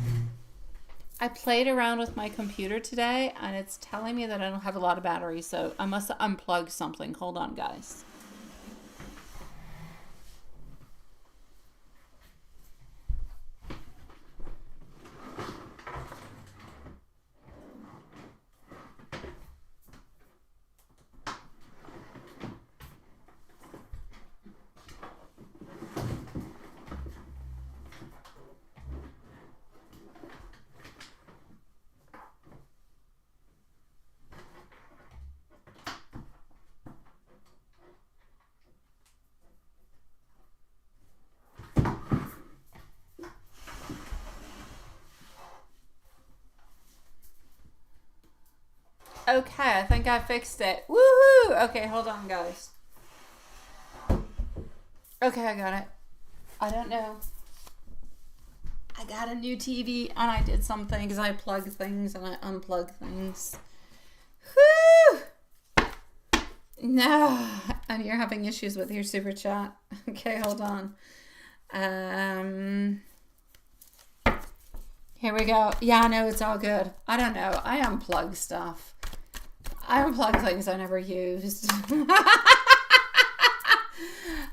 I played around with my computer today and it's telling me that I don't have a lot of battery, so I must unplug something. Hold on, guys. Okay, I think I fixed it. Woohoo! Okay, hold on, guys. Okay, I got it. I don't know. I got a new TV and I did some things. I plug things and I unplug things. Whew! No, and you're having issues with your super chat. Okay, hold on. Here we go. Yeah, no, it's all good. I don't know. I unplug stuff. I unplug things I never used.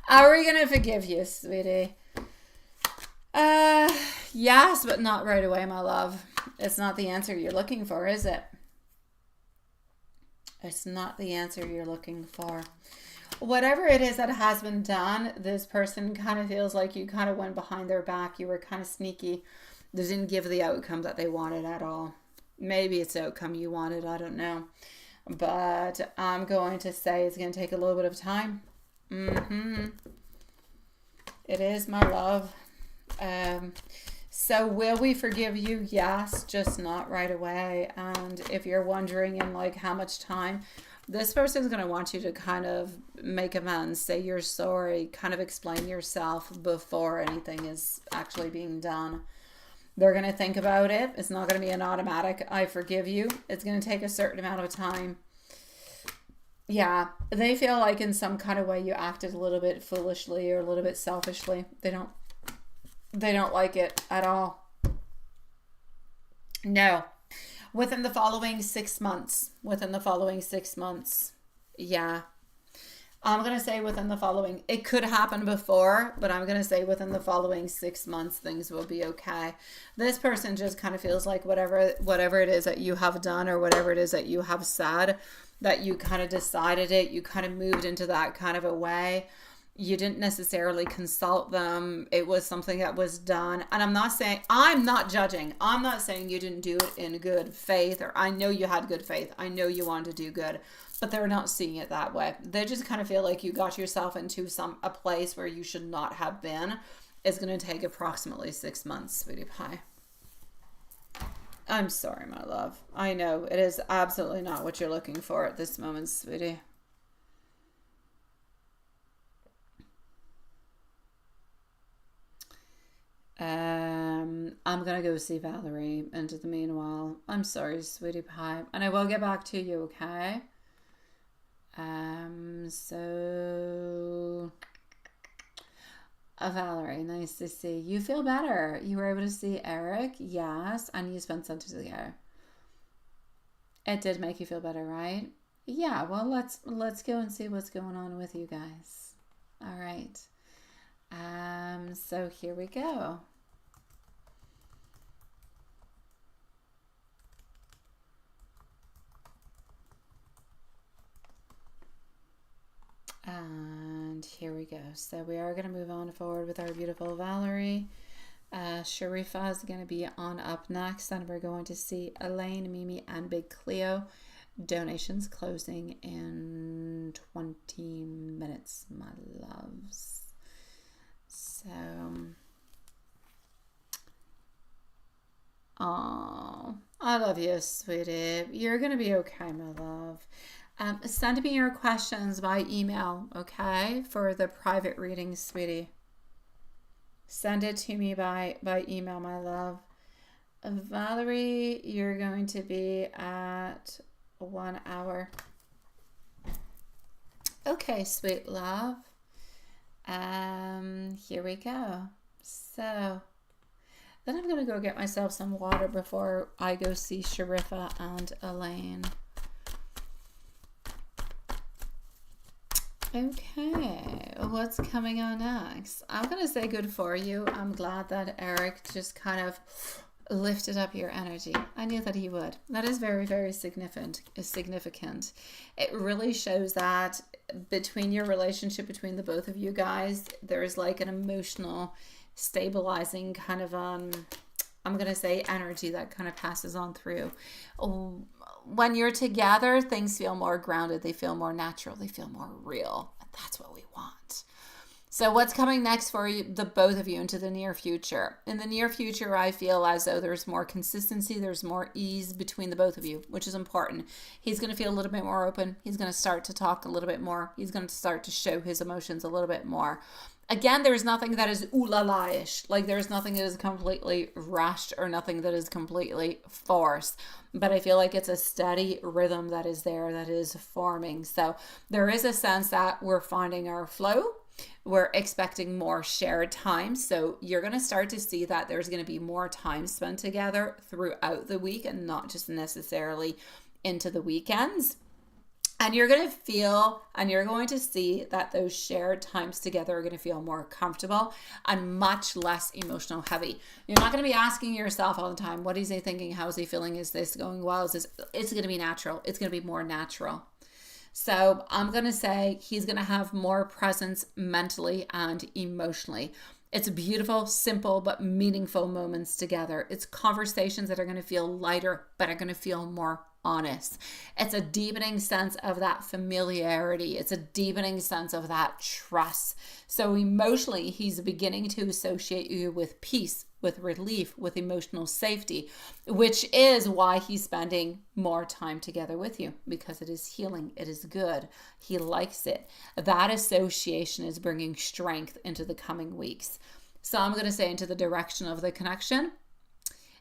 Are we gonna forgive you, sweetie? Yes, but not right away, my love. It's not the answer you're looking for, is it? It's not the answer you're looking for. Whatever it is that has been done, this person kind of feels like you kind of went behind their back. You were kind of sneaky. They didn't give the outcome that they wanted at all. Maybe it's the outcome you wanted. I don't know. But I'm going to say it's going to take a little bit of time. It is, my love. So will we forgive you? Yes, just not right away. And if you're wondering in like how much time, this person is going to want you to kind of make amends, say you're sorry, kind of explain yourself before anything is actually being done. They're going to think about it. It's not going to be an automatic, I forgive you. It's going to take a certain amount of time. Yeah, they feel like in some kind of way you acted a little bit foolishly or a little bit selfishly. They don't like it at all. No. Within the following 6 months. Within the following 6 months. Yeah. I'm going to say within the following, it could happen before, but I'm going to say within the following 6 months, things will be okay. This person just kind of feels like whatever it is that you have done or whatever it is that you have said, that you kind of decided it, you kind of moved into that kind of a way. You didn't necessarily consult them. It was something that was done. And I'm not judging. I'm not saying you didn't do it in good faith, or I know you had good faith. I know you wanted to do good, but they're not seeing it that way. They just kind of feel like you got yourself into a place where you should not have been. It's going to take approximately 6 months, sweetie pie. I'm sorry, my love. I know it is absolutely not what you're looking for at this moment, sweetie. I'm gonna go see Valerie into the meanwhile. I'm sorry, sweetie pie, and I will get back to you, okay? Valerie, nice to see you. Feel better. You were able to see Eric, yes, and you spent some time together. It did make you feel better, right? Yeah. Well, let's go and see what's going on with you guys. All right. So here we go. And here we go. So we are going to move on forward with our beautiful Valerie. Sharifa is going to be on up next, and we're going to see Elaine, Mimi, and Big Cleo. Donations closing in 20 minutes, my loves. So, oh, I love you, sweetie. You're going to be okay, my love. Send me your questions by email, okay, for the private reading, sweetie. Send it to me by email, my love. Valerie, you're going to be at 1 hour. Okay, sweet love. Here we go. So then I'm going to go get myself some water before I go see Sharifah and Elaine. Okay, what's coming on next? I'm going to say good for you. I'm glad that Eric just kind of lifted up your energy. I knew that he would. That is very, very significant. It really shows that between your relationship, between the both of you guys, there's like an emotional stabilizing kind of I'm going to say energy that kind of passes on through. When you're together, things feel more grounded, they feel more natural, they feel more real. And that's what we want. So what's coming next for you, the both of you, into the near future? In the near future, I feel as though there's more consistency, there's more ease between the both of you, which is important. He's going to feel a little bit more open. He's going to start to talk a little bit more. He's going to start to show his emotions a little bit more. Again, there's nothing that is ooh-la-la-ish. Like, there's nothing that is completely rushed or nothing that is completely forced. But I feel like it's a steady rhythm that is there, that is forming. So there is a sense that we're finding our flow. We're expecting more shared time. So you're going to start to see that there's going to be more time spent together throughout the week and not just necessarily into the weekends. And you're going to feel and you're going to see that those shared times together are going to feel more comfortable and much less emotional heavy. You're not going to be asking yourself all the time, what is he thinking? How is he feeling? Is this going well? Is this? It's going to be natural. It's going to be more natural. So I'm going to say he's going to have more presence mentally and emotionally. It's beautiful, simple, but meaningful moments together. It's conversations that are going to feel lighter, but are going to feel more honest. It's a deepening sense of that familiarity. It's a deepening sense of that trust. So emotionally, he's beginning to associate you with peace, with relief, with emotional safety, which is why he's spending more time together with you, because it is healing. It is good. He likes it. That association is bringing strength into the coming weeks. So I'm going to say into the direction of the connection.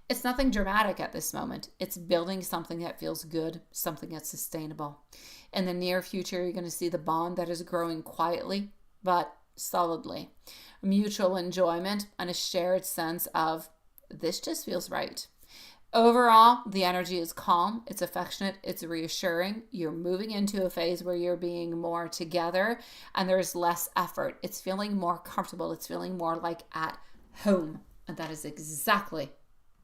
It's nothing dramatic at this moment. It's building something that feels good, something that's sustainable. In the near future, you're going to see the bond that is growing quietly, but solidly. Mutual enjoyment and a shared sense of this just feels right. Overall, the energy is calm, it's affectionate, it's reassuring. You're moving into a phase where you're being more together and there's less effort. It's feeling more comfortable. It's feeling more like at home. And that is exactly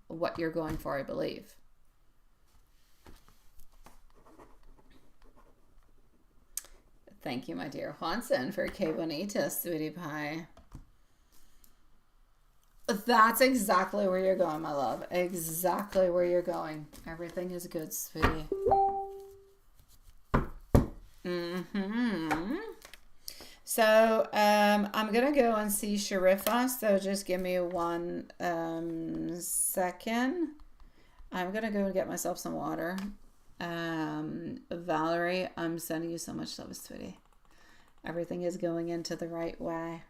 what you're going for, I believe. Thank you, my dear Juanson, for Que Bonita, sweetie pie. That's exactly where you're going, my love. Exactly where you're going. Everything is good, sweetie. So I'm gonna go and see Sharifah. So just give me 1 second. I'm gonna go and get myself some water. Valerie, I'm sending you so much love, sweetie. Everything is going into the right way.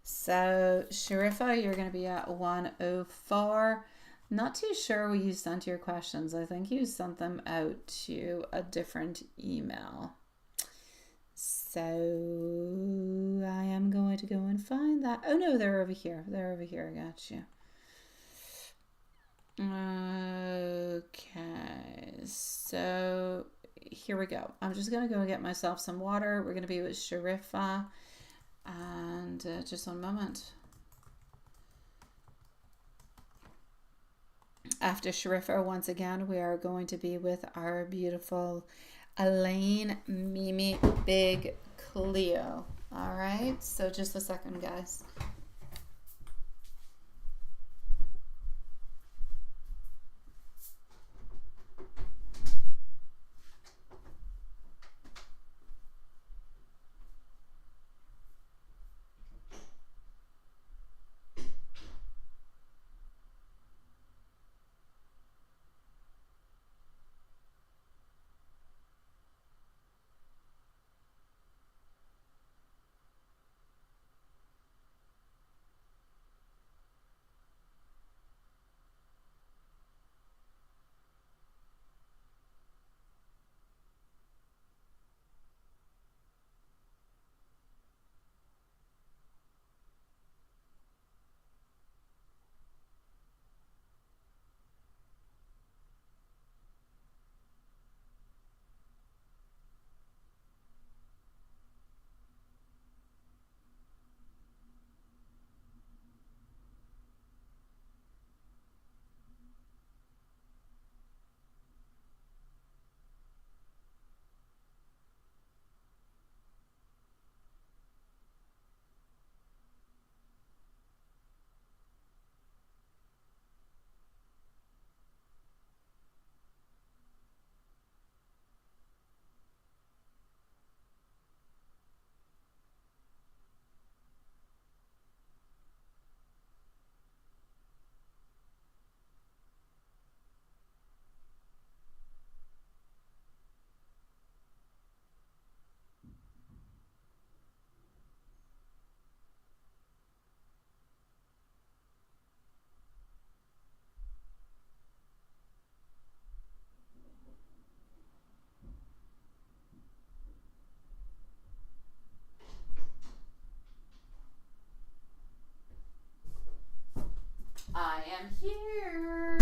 So Sharifah, you're gonna be at 104. Not too sure where you sent your questions. I think you sent them out to a different email. So I am going to go and find that. Oh no, they're over here. They're over here. I got you. Okay, so here we go. I'm just going to go and get myself some water. We're going to be with Sharifah. And just 1 moment. After Sharifah, once again, we are going to be with our beautiful Elaine, Mimi, Big Cleo. All right, so just a second, guys. I'm here.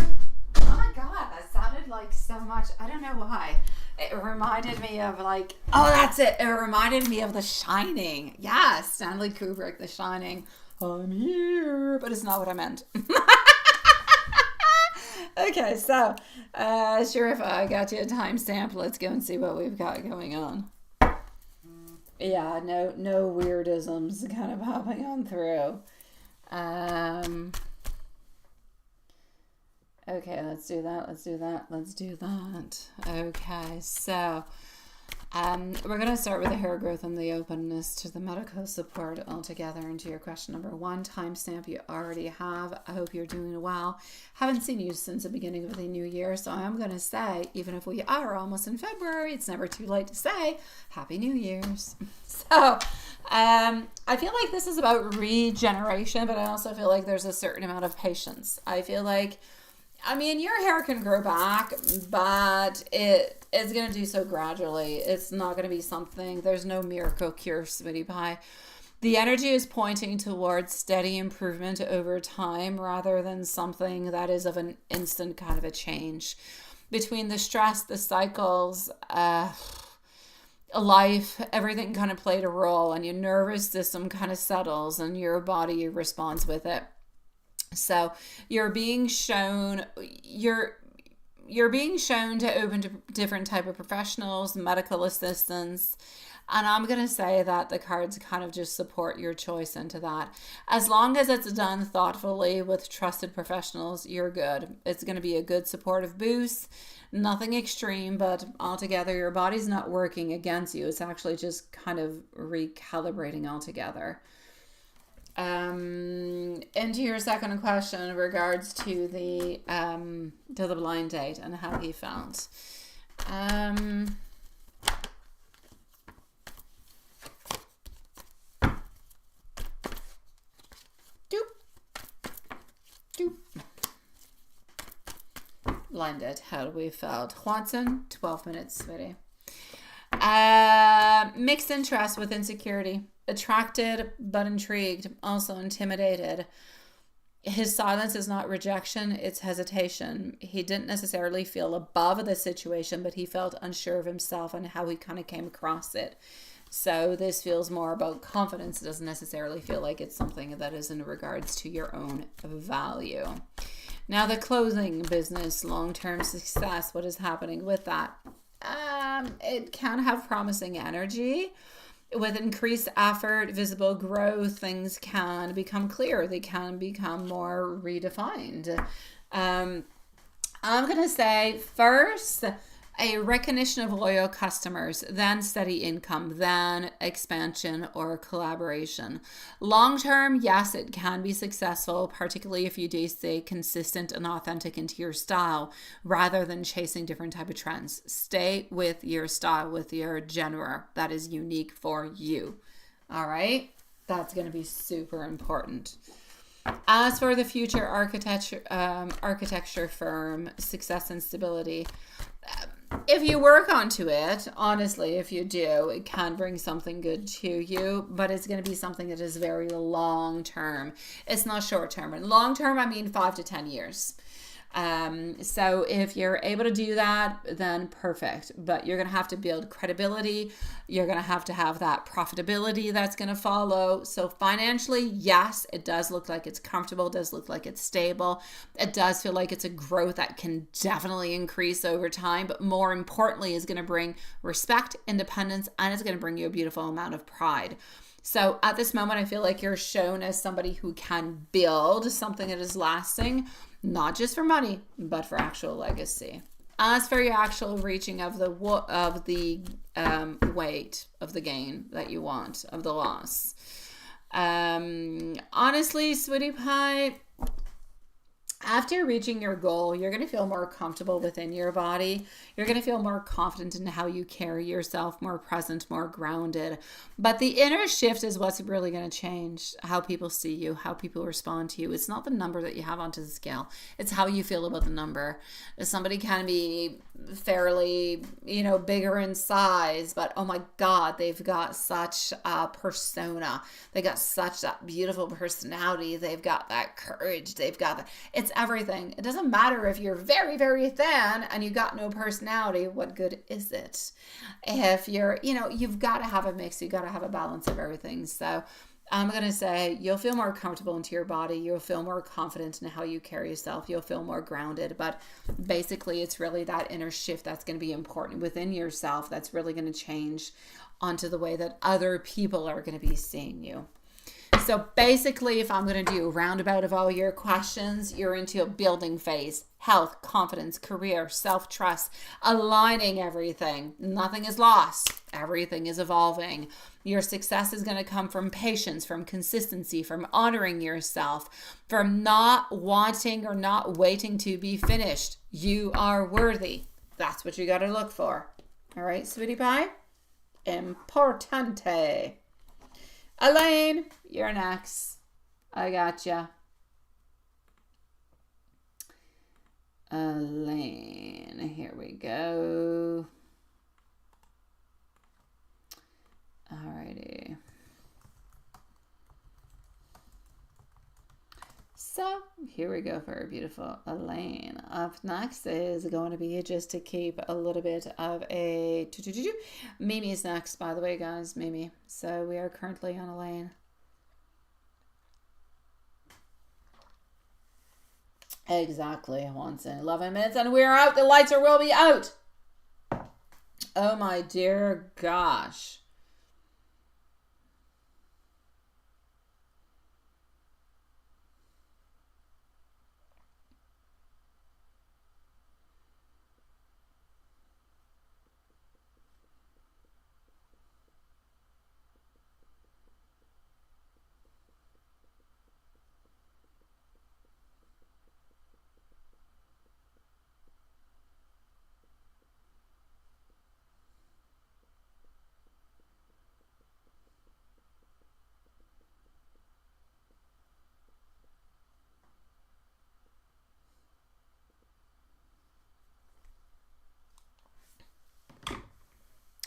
Oh my God, that sounded like so much. I don't know why. It reminded me of like, oh, that's it. It reminded me of The Shining. Yeah, Stanley Kubrick, The Shining. I'm here, but it's not what I meant. Okay, so sure, if I got you a timestamp, let's go and see what we've got going on. Yeah, no weirdisms kind of hopping on through. Okay, let's do that. Okay, so we're going to start with the hair growth and the openness to the medical support altogether. And to your question number 1, timestamp you already have. I hope you're doing well. Haven't seen you since the beginning of the new year, so I'm going to say, even if we are almost in February, it's never too late to say Happy New Year's. So I feel like this is about regeneration, but I also feel like there's a certain amount of patience. I feel like, I mean, your hair can grow back, but it's going to do so gradually. It's not going to be something, there's no miracle cure, sweetie pie. The energy is pointing towards steady improvement over time rather than something that is of an instant kind of a change. Between the stress, the cycles, life, everything kind of played a role, and your nervous system kind of settles and your body responds with it. So you're being shown to open to different type of professionals, medical assistants, and I'm going to say that the cards kind of just support your choice into that. As long as it's done thoughtfully with trusted professionals, you're good. It's going to be a good supportive boost, nothing extreme, but altogether your body's not working against you. It's actually just kind of recalibrating altogether. Into your second question in regards to the blind date and how he felt. Blind date, how do we felt? Watson, 12 minutes, sweetie. Mixed interest with insecurity. Attracted but intrigued, also intimidated. His silence is not rejection, it's hesitation. He didn't necessarily feel above the situation, but he felt unsure of himself and how he kind of came across it. So this feels more about confidence. It doesn't necessarily feel like it's something that is in regards to your own value. Now the clothing business, long-term success, what is happening with that? It can have promising energy. With increased effort, visible growth, things can become clear. They can become more redefined. I'm going to say first, a recognition of loyal customers, then steady income, then expansion or collaboration. Long term, yes, it can be successful, particularly if you do stay consistent and authentic into your style rather than chasing different type of trends. Stay with your style, with your genre that is unique for you. All right? That's going to be super important. As for the future architecture firm, success and stability, if you work onto it, honestly, if you do, it can bring something good to you, but it's going to be something that is very long term. It's not short term. And long term, I mean 5 to 10 years. So if you're able to do that, then perfect. But you're going to have to build credibility. You're going to have that profitability that's going to follow. So financially, yes, it does look like it's comfortable. It does look like it's stable. It does feel like it's a growth that can definitely increase over time. But more importantly, is going to bring respect, independence, and it's going to bring you a beautiful amount of pride. So at this moment, I feel like you're shown as somebody who can build something that is lasting, not just for money, but for actual legacy. As for your actual reaching of the weight of the gain that you want, of the loss. Honestly, sweetie pie, after reaching your goal, you're going to feel more comfortable within your body. You're going to feel more confident in how you carry yourself, more present, more grounded. But the inner shift is what's really going to change how people see you, how people respond to you. It's not the number that you have onto the scale. It's how you feel about the number. Somebody can be fairly, bigger in size, but oh my God, they've got such a persona. They got such that beautiful personality. They've got that courage. They've got that. It's everything. It doesn't matter if you're very, very thin and you got no personality. What good is it? If you're, you've got to have a mix. You've got to have a balance of everything. So I'm going to say you'll feel more comfortable into your body. You'll feel more confident in how you carry yourself. You'll feel more grounded. But basically, it's really that inner shift that's going to be important within yourself that's really going to change onto the way that other people are going to be seeing you. So basically, if I'm going to do a roundabout of all your questions, you're into a building phase. Health, confidence, career, self-trust, aligning everything. Nothing is lost. Everything is evolving. Your success is going to come from patience, from consistency, from honoring yourself, from not wanting or not waiting to be finished. You are worthy. That's what you got to look for. All right, sweetie pie? Importante. Elaine, you're next. I gotcha. Elaine, here we go. Alrighty. So here we go for our beautiful Elaine. Up next is going to be just to keep a little bit of a Mimi's next, by the way, guys. Mimi. So we are currently on Elaine. Exactly. Once in 11 minutes and we're out. The lights will be out. Oh my dear gosh.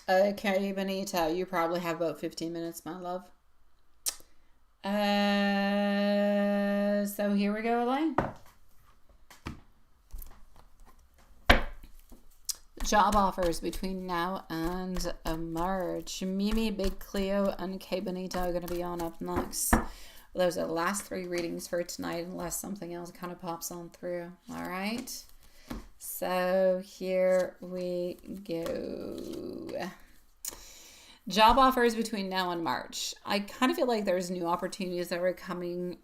Okay, Benita, you probably have about 15 minutes, my love. So here we go, Elaine. Job offers between now and March. Mimi, Big Cleo, and K Benita are going to be on up next. Those are the last 3 readings for tonight, unless something else kind of pops on through. All right. So here we go. Job offers between now and March. I kind of feel like there's new opportunities that are coming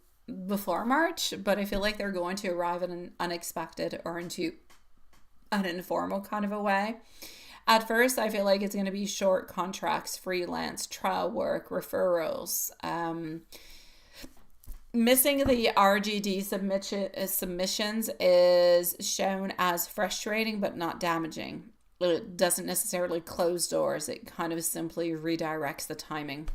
before March, but I feel like they're going to arrive in an unexpected or into an informal kind of a way. At first, I feel like it's going to be short contracts, freelance, trial work, referrals. Missing the RGD submissions is shown as frustrating but not damaging. It doesn't necessarily close doors. It kind of simply redirects the timing.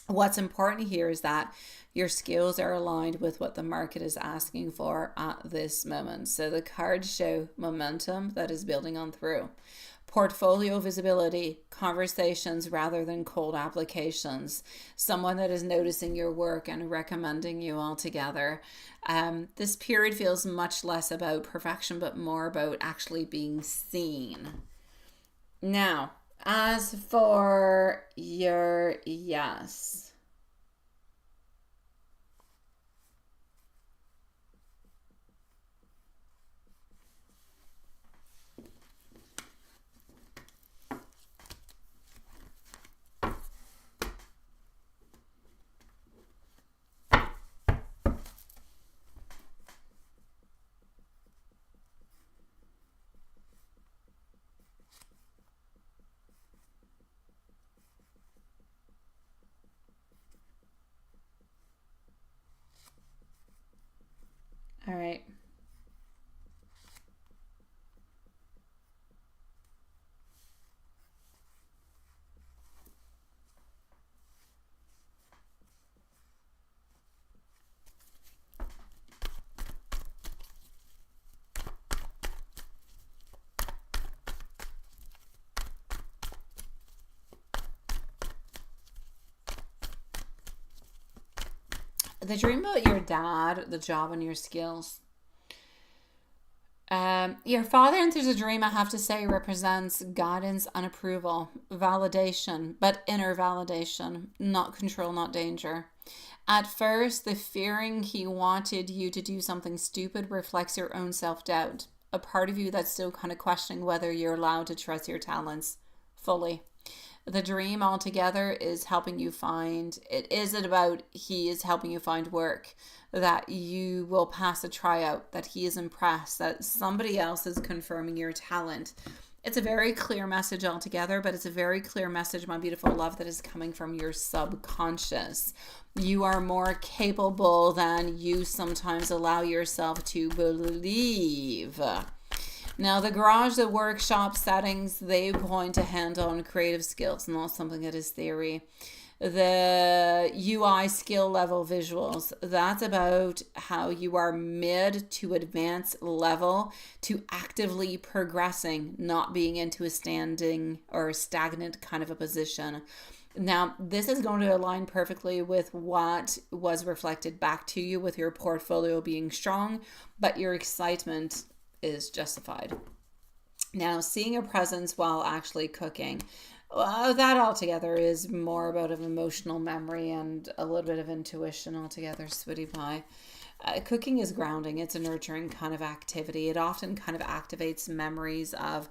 What's important here is that your skills are aligned with what the market is asking for at this moment. So the cards show momentum that is building on through. Portfolio visibility, conversations rather than cold applications, someone that is noticing your work and recommending you all together. This period feels much less about perfection, but more about actually being seen. Now, as for your yes. All right. The dream about your dad, the job, and your skills. Your father enters a dream, I have to say, represents guidance and approval, validation, but inner validation, not control, not danger. At first, the fearing he wanted you to do something stupid reflects your own self-doubt, a part of you that's still kind of questioning whether you're allowed to trust your talents fully. The dream altogether is helping you find, it isn't about he is helping you find work, that you will pass a tryout, that he is impressed, that somebody else is confirming your talent. It's a very clear message altogether, but it's a very clear message, my beautiful love, that is coming from your subconscious. You are more capable than you sometimes allow yourself to believe. Now, the garage, the workshop settings, they point to hands-on creative skills, not something that is theory. The UI skill level visuals, that's about how you are mid to advanced level to actively progressing, not being into a standing or stagnant kind of a position. Now, this is going to align perfectly with what was reflected back to you with your portfolio being strong, but your excitement is justified. Now, seeing a presence while actually cooking, well, that altogether is more about an emotional memory and a little bit of intuition altogether, sweetie pie. Cooking is grounding. It's a nurturing kind of activity. It often kind of activates memories of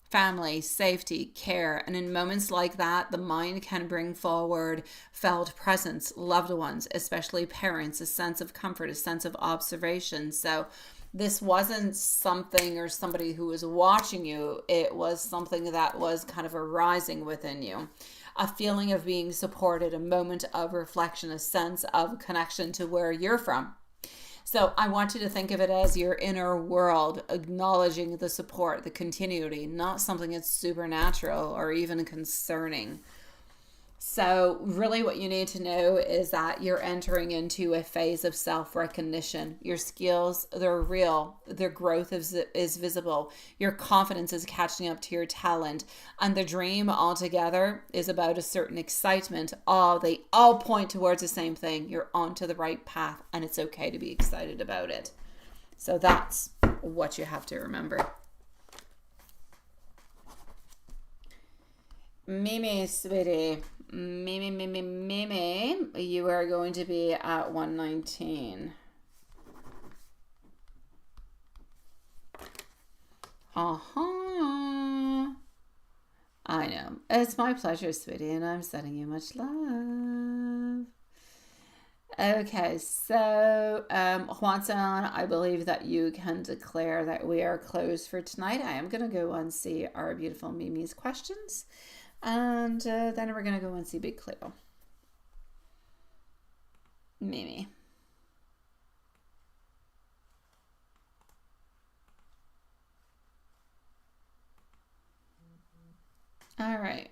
family, safety, care. And in moments like that, the mind can bring forward felt presence, loved ones, especially parents, a sense of comfort, a sense of observation. So this wasn't something or somebody who was watching you. It was something that was kind of arising within you. A feeling of being supported, a moment of reflection, a sense of connection to where you're from. So I want you to think of it as your inner world, acknowledging the support, the continuity, not something that's supernatural or even concerning. So really what you need to know is that you're entering into a phase of self-recognition. Your skills, they're real. Their growth is visible. Your confidence is catching up to your talent. And the dream altogether is about a certain excitement. They all point towards the same thing. You're onto the right path, and it's okay to be excited about it. So that's what you have to remember. Mimi, sweetie. Mimi, you are going to be at 119. I know. It's my pleasure, sweetie, and I'm sending you much love. Okay, so Juan-san, I believe that you can declare that we are closed for tonight. I am going to go and see our beautiful Mimi's questions. And then we're going to go and see Big Cleo. Mimi. All right.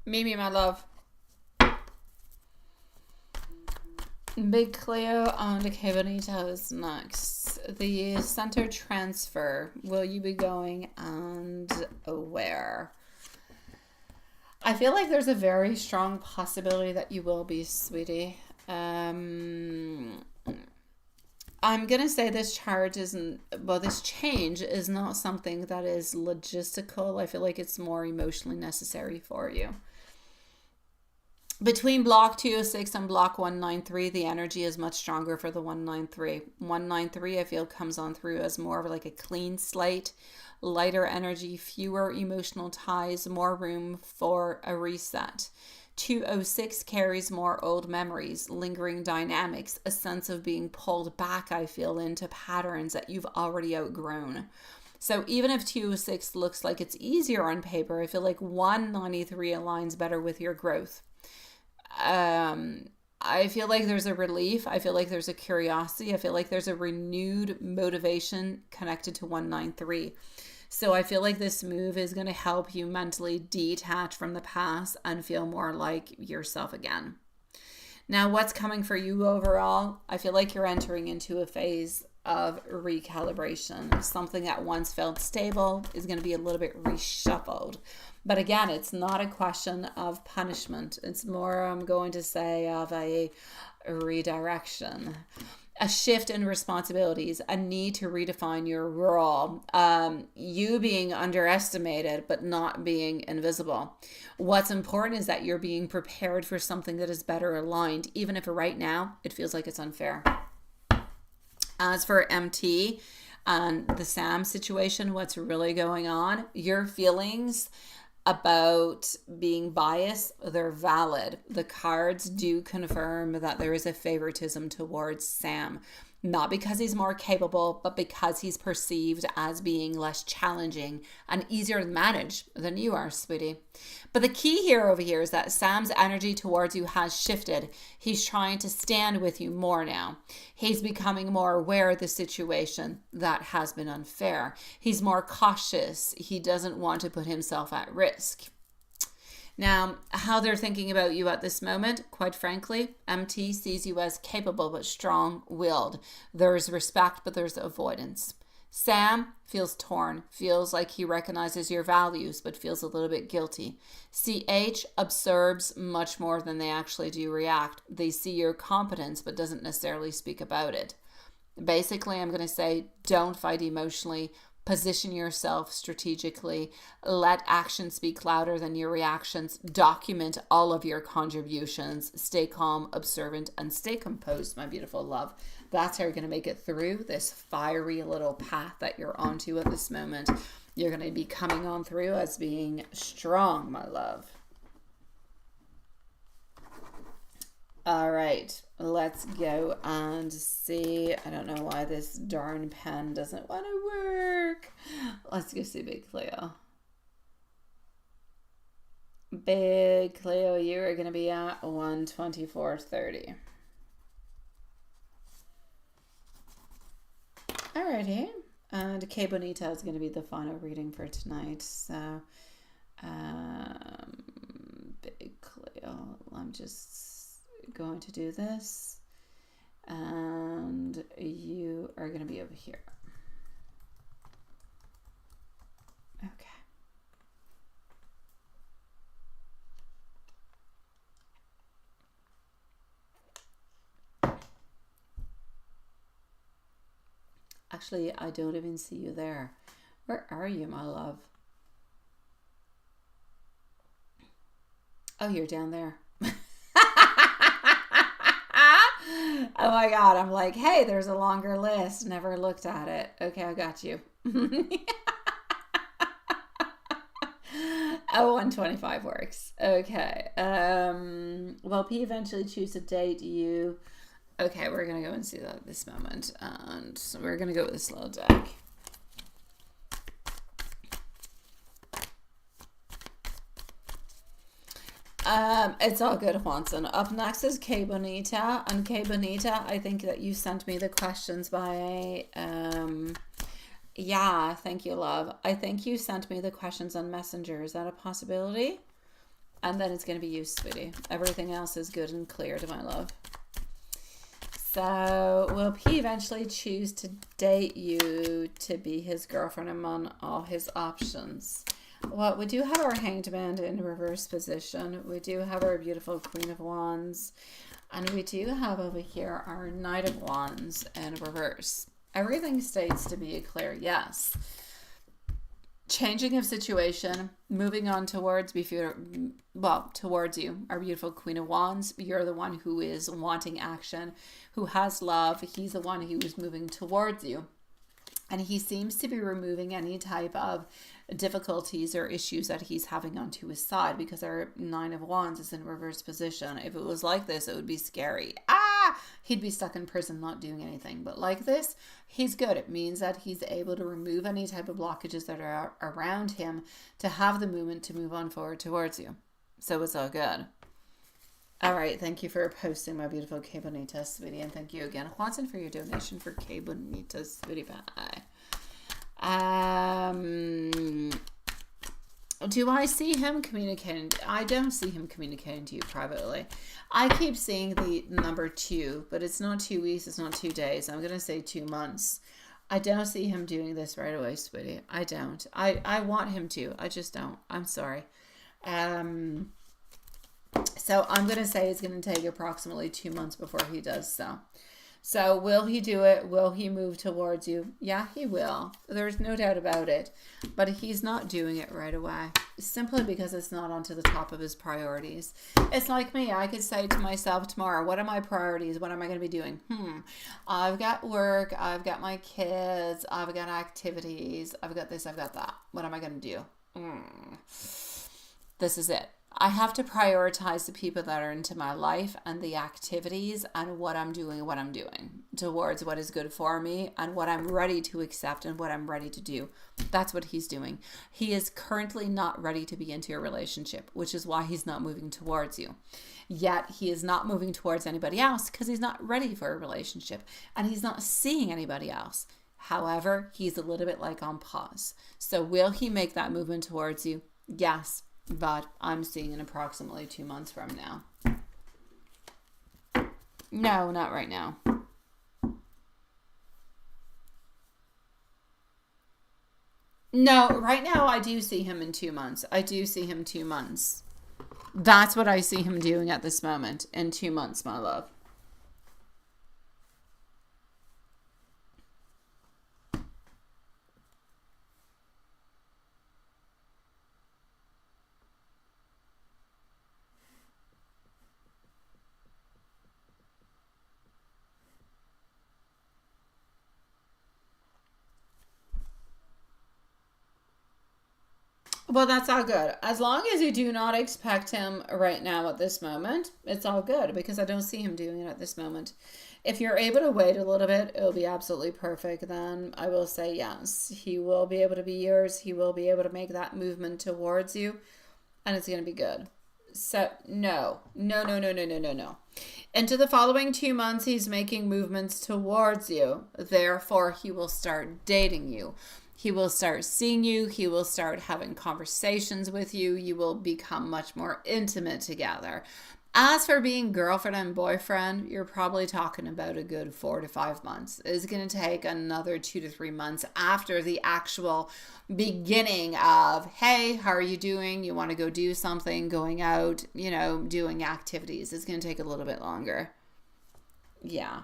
Mimi, my love. Big Cleo and Cabanito is next. The center transfer. Will you be going and where? I feel like there's a very strong possibility that you will be, sweetie. I'm going to say this this change is not something that is logistical. I feel like it's more emotionally necessary for you. Between block 206 and block 193, the energy is much stronger for the 193. 193, I feel, comes on through as more of like a clean slate, lighter energy, fewer emotional ties, more room for a reset. 206 carries more old memories, lingering dynamics, a sense of being pulled back, I feel, into patterns that you've already outgrown. So even if 206 looks like it's easier on paper, I feel like 193 aligns better with your growth. I feel like there's a relief. I feel like there's a curiosity. I feel like there's a renewed motivation connected to 193. So I feel like this move is going to help you mentally detach from the past and feel more like yourself again. Now, what's coming for you overall? I feel like you're entering into a phase of recalibration. Something that once felt stable is going to be a little bit reshuffled. But again, it's not a question of punishment. It's more, I'm going to say, of a redirection, a shift in responsibilities, a need to redefine your role, you being underestimated but not being invisible. What's important is that you're being prepared for something that is better aligned, even if right now it feels like it's unfair. As for MT and the Sam situation, what's really going on, your feelings about being biased, they're valid. The cards do confirm that there is a favoritism towards Sam. Not because he's more capable, but because he's perceived as being less challenging and easier to manage than you are, sweetie. But the key here over here is that Sam's energy towards you has shifted. He's trying to stand with you more now. He's becoming more aware of the situation that has been unfair. He's more cautious. He doesn't want to put himself at risk. Now, how they're thinking about you at this moment, quite frankly, MT sees you as capable but strong-willed. There's respect, but there's avoidance. Sam feels torn, feels like he recognizes your values, but feels a little bit guilty. CH observes much more than they actually do react. They see your competence, but doesn't necessarily speak about it. Basically, I'm going to say, don't fight emotionally. Position yourself strategically. Let action speak louder than your reactions. Document all of your contributions. Stay calm, observant, and stay composed, my beautiful love. That's how you're going to make it through this fiery little path that you're onto at this moment. You're going to be coming on through as being strong, my love. All right, let's go and see. I don't know why this darn pen doesn't want to work. Let's go see Big Cleo. Big Cleo, you are going to be at 124.30. Alrighty, and K Bonita is going to be the final reading for tonight. So, Big Cleo, I'm just going to do this, and you are going to be over here. Okay. Actually, I don't even see you there. Where are you, my love? Oh, you're down there. Oh my God, I'm like, hey, there's a longer list. Never looked at it. Okay, I got you. Oh, 125 works. Okay. Well, P eventually choose to date you. Okay, we're going to go and see that at this moment. And so we're going to go with this little deck. It's all good, Juanson. Up next is K Bonita. And K Bonita, I think that you sent me the questions by, yeah, thank you, love. I think you sent me the questions on Messenger. Is that a possibility? And then it's going to be you, sweetie. Everything else is good and clear to my love. So, will P eventually choose to date you to be his girlfriend among all his options? Well, we do have our Hanged Man in reverse position. We do have our beautiful Queen of Wands. And we do have over here our Knight of Wands in reverse. Everything states to be a clear yes. Changing of situation, moving on towards towards you, our beautiful Queen of Wands. You're the one who is wanting action, who has love. He's the one who is moving towards you. And he seems to be removing any type of difficulties or issues that he's having onto his side, because our Nine of Wands is in reverse position. If it was like this, it would be scary. He'd be stuck in prison not doing anything. But like this, he's good. It means that he's able to remove any type of blockages that are around him to have the movement to move on forward towards you. So it's all good. All right, thank you for posting, my beautiful K Bonita sweetie, and thank you again, Watson, for your donation for K Bonita sweetie pie. Do I see him communicating? I don't see him communicating to you privately. I keep seeing the number 2, but it's not 2 weeks, it's not 2 days. I'm going to say 2 months. I don't see him doing this right away, sweetie. I don't. I want him to. I just don't. I'm sorry. So I'm going to say it's going to take approximately 2 months before he does so. So will he do it? Will he move towards you? Yeah, he will. There's no doubt about it. But he's not doing it right away, simply because it's not onto the top of his priorities. It's like me. I could say to myself tomorrow, what are my priorities? What am I going to be doing? I've got work. I've got my kids. I've got activities. I've got this. I've got that. What am I going to do? This is it. I have to prioritize the people that are into my life and the activities and what I'm doing towards what is good for me and what I'm ready to accept and what I'm ready to do. That's what he's doing. He is currently not ready to be into a relationship, which is why he's not moving towards you. Yet he is not moving towards anybody else because he's not ready for a relationship and he's not seeing anybody else. However, he's a little bit like on pause. So will he make that movement towards you? Yes. But I'm seeing in approximately 2 months from now. No, not right now. No, right now I do see him in 2 months. I do see him 2 months. That's what I see him doing at this moment. In 2 months, my love. Well, that's all good. As long as you do not expect him right now at this moment, it's all good because I don't see him doing it at this moment. If you're able to wait a little bit, it'll be absolutely perfect. Then I will say yes. He will be able to be yours. He will be able to make that movement towards you, and it's going to be good. So, no. Into the following 2 months, he's making movements towards you. Therefore, he will start dating you. He will start seeing you. He will start having conversations with you. You will become much more intimate together. As for being girlfriend and boyfriend, you're probably talking about a good 4 to 5 months. It's going to take another 2 to 3 months after the actual beginning of, hey, how are you doing? You want to go do something, going out, doing activities. It's going to take a little bit longer. Yeah.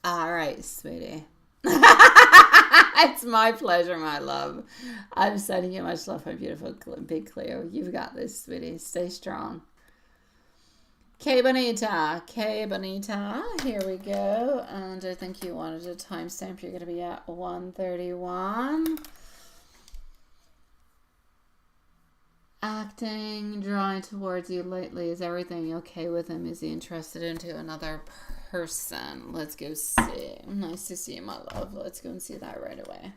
All right, sweetie. It's my pleasure, my love. I'm sending you much love, my beautiful big Cleo. You've got this, sweetie. Stay strong. K Bonita. Here we go. And I think you wanted a timestamp. You're going to be at 1:31. Acting, drawing towards you lately. Is everything okay with him? Is he interested into another person? Let's go see. Nice to see you, my love. Let's go and see that right away.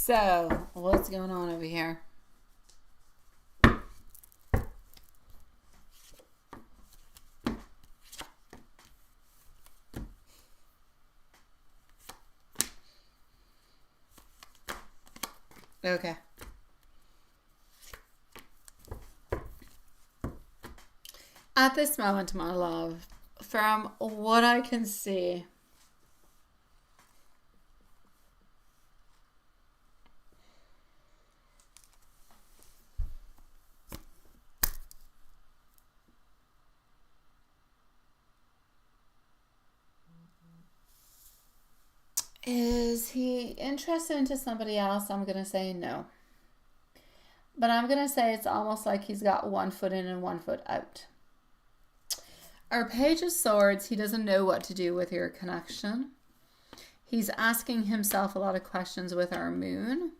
So, what's going on over here? Okay. At this moment, my love, from what I can see, is he interested into somebody else? I'm going to say no. But I'm going to say it's almost like he's got one foot in and one foot out. Our Page of Swords, he doesn't know what to do with your connection. He's asking himself a lot of questions with our Moon.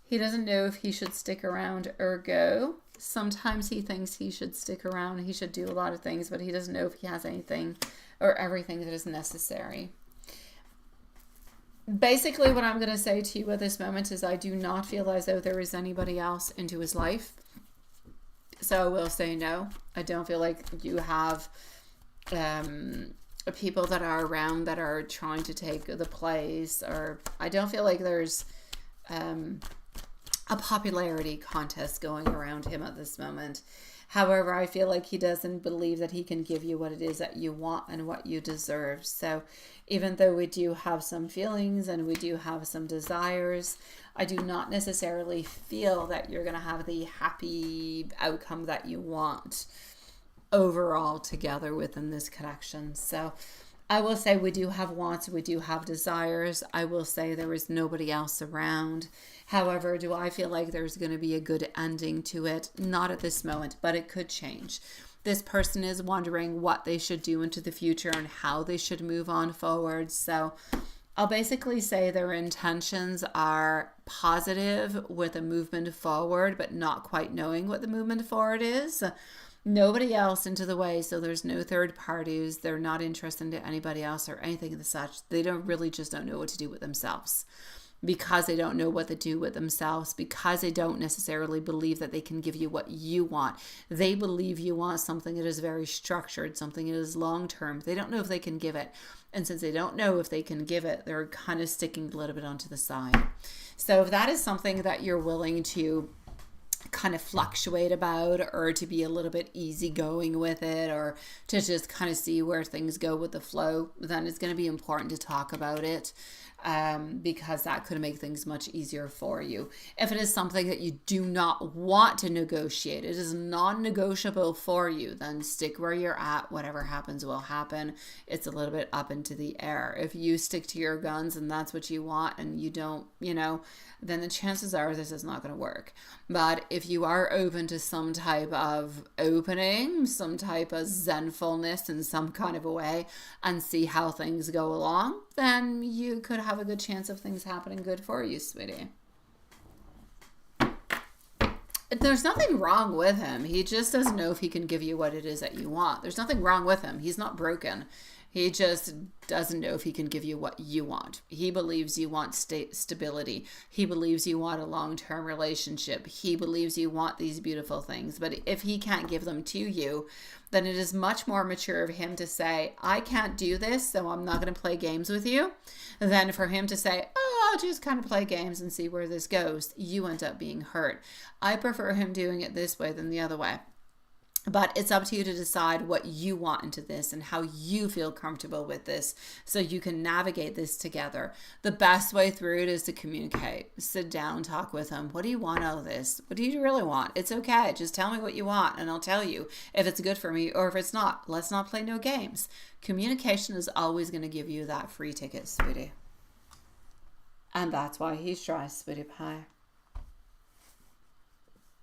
He doesn't know if he should stick around or go. Sometimes he thinks he should stick around. He should do a lot of things, but he doesn't know if he has anything or everything that is necessary. Basically, what I'm going to say to you at this moment is I do not feel as though there is anybody else into his life. So I will say no. I don't feel like you have people that are around that are trying to take the place, or I don't feel like there's a popularity contest going around him at this moment. However, I feel like he doesn't believe that he can give you what it is that you want and what you deserve. So even though we do have some feelings and we do have some desires, I do not necessarily feel that you're going to have the happy outcome that you want overall together within this connection. So I will say we do have wants, we do have desires. I will say there is nobody else around. However, do I feel like there's going to be a good ending to it? Not at this moment, but it could change. This person is wondering what they should do into the future and how they should move on forward. So I'll basically say their intentions are positive with a movement forward, but not quite knowing what the movement forward is. Nobody else into the way, so there's no third parties. They're not interested in anybody else or anything of the such. They don't know what to do with themselves, because they don't know what to do with themselves, because they don't necessarily believe that they can give you what you want. They believe you want something that is very structured, something that is long-term. They don't know if they can give it. And since they don't know if they can give it, they're kind of sticking a little bit onto the side. So if that is something that you're willing to kind of fluctuate about, or to be a little bit easygoing with it, or to just kind of see where things go with the flow, then it's going to be important to talk about it, because that could make things much easier for you. If it is something that you do not want to negotiate, it is non-negotiable for you, then stick where you're at. Whatever happens will happen. It's a little bit up into the air. If you stick to your guns and that's what you want, and you don't, then the chances are this is not going to work. But if you are open to some type of opening, some type of zenfulness in some kind of a way, and see how things go along, then you could have a good chance of things happening good for you, sweetie. There's nothing wrong with him. He just doesn't know if he can give you what it is that you want. There's nothing wrong with him. He's not broken. He just doesn't know if he can give you what you want. He believes you want stability. He believes you want a long-term relationship. He believes you want these beautiful things. But if he can't give them to you, then it is much more mature of him to say, I can't do this, so I'm not going to play games with you, than for him to say, oh, I'll just kind of play games and see where this goes. You end up being hurt. I prefer him doing it this way than the other way. But it's up to you to decide what you want into this and how you feel comfortable with this, so you can navigate this together. The best way through it is to communicate. Sit down, talk with him. What do you want out of this? What do you really want? It's okay. Just tell me what you want and I'll tell you if it's good for me or if it's not. Let's not play no games. Communication is always going to give you that free ticket, sweetie. And that's why he's dry, sweetie pie.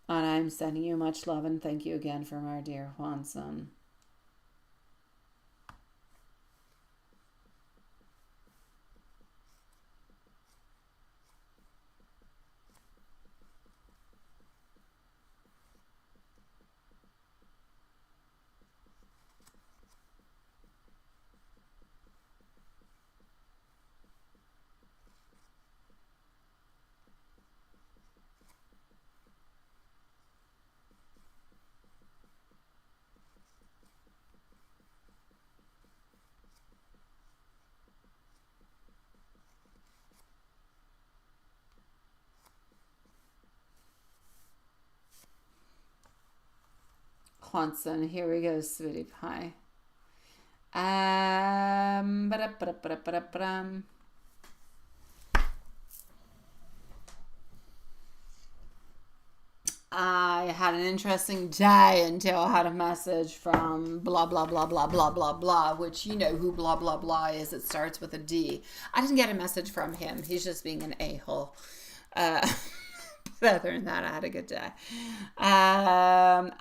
And I'm sending you much love and thank you again from our dear Juanson. Hanson. Here we go, sweetie pie. I had an interesting day until I had a message from blah, blah, blah, blah, blah, blah, blah, which you know who blah, blah, blah is. It starts with a D. I didn't get a message from him. He's just being an a-hole. Other than that, I had a good day. Abuelitas.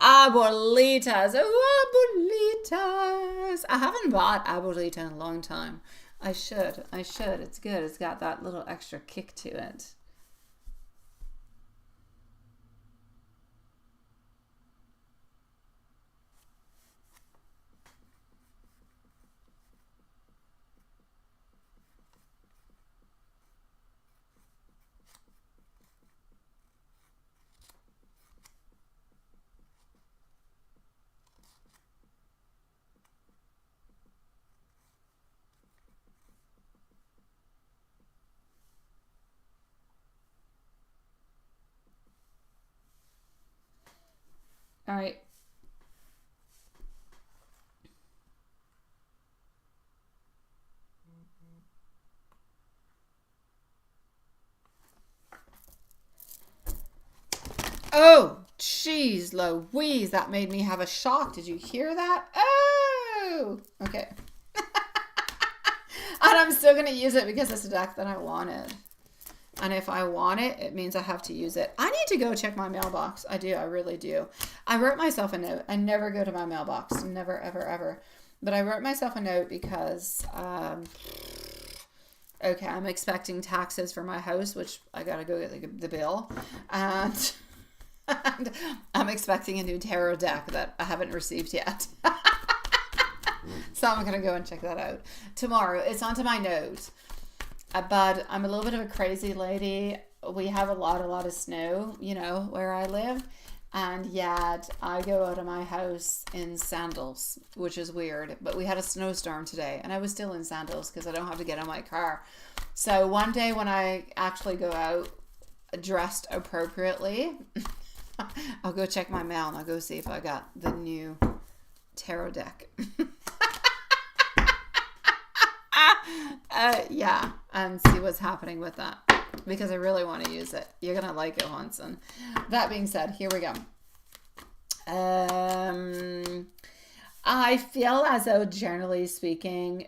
Oh, abuelitas. I haven't bought abuelita in a long time. I should. It's good. It's got that little extra kick to it. All right. Oh, jeez, Louise, that made me have a shock. Did you hear that? Oh, okay. And I'm still going to use it because it's a deck that I wanted. And if I want it, it means I have to use it. I need to go check my mailbox. I do. I really do. I wrote myself a note. I never go to my mailbox. Never, ever, ever. But I wrote myself a note because, okay, I'm expecting taxes for my house, which I got to go get the bill. And I'm expecting a new tarot deck that I haven't received yet. So I'm going to go and check that out tomorrow. It's onto my note. But I'm a little bit of a crazy lady. We have a lot of snow, you know, where I live. And yet I go out of my house in sandals, which is weird. But we had a snowstorm today and I was still in sandals because I don't have to get in my car. So one day when I actually go out dressed appropriately, I'll go check my mail and I'll go see if I got the new tarot deck. Yeah, and see what's happening with that because I really want to use it. You're gonna like it, Hanson. That being said, here we go. I feel as though, generally speaking,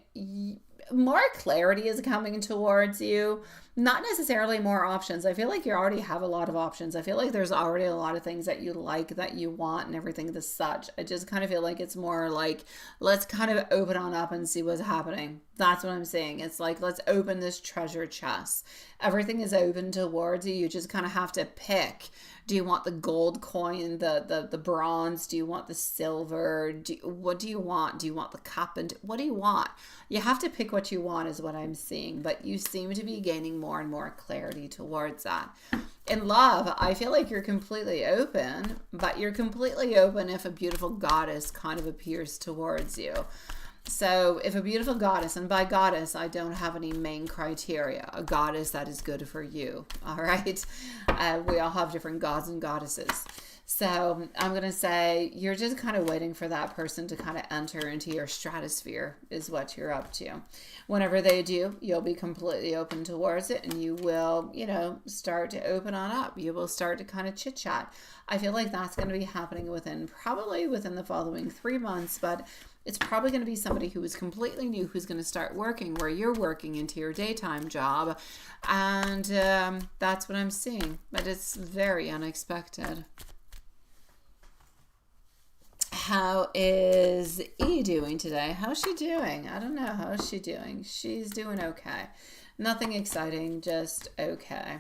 more clarity is coming towards you. Not necessarily more options. I feel like you already have a lot of options. I feel like there's already a lot of things that you like, that you want, and everything as such. I just kind of feel like it's more like, let's kind of open on up and see what's happening. That's what I'm saying. It's like, let's open this treasure chest. Everything is open towards you. You just kind of have to pick. Do you want the gold coin, the bronze? Do you want the silver? What do you want? Do you want the cup? And what do you want? You have to pick what you want is what I'm seeing. But you seem to be gaining more and more clarity towards that. In love, I feel like you're completely open. But you're completely open if a beautiful goddess kind of appears towards you. So if a beautiful goddess, and by goddess, I don't have any main criteria, a goddess that is good for you, all right? We all have different gods and goddesses. So I'm going to say you're just kind of waiting for that person to kind of enter into your stratosphere is what you're up to. Whenever they do, you'll be completely open towards it and you will, you know, start to open on up. You will start to kind of chit chat. I feel like that's going to be happening probably within the following 3 months, but it's probably going to be somebody who is completely new, who's going to start working where you're working into your daytime job. And that's what I'm seeing. But it's very unexpected. How is E doing today? How's she doing? I don't know. How's she doing? She's doing okay. Nothing exciting, just okay.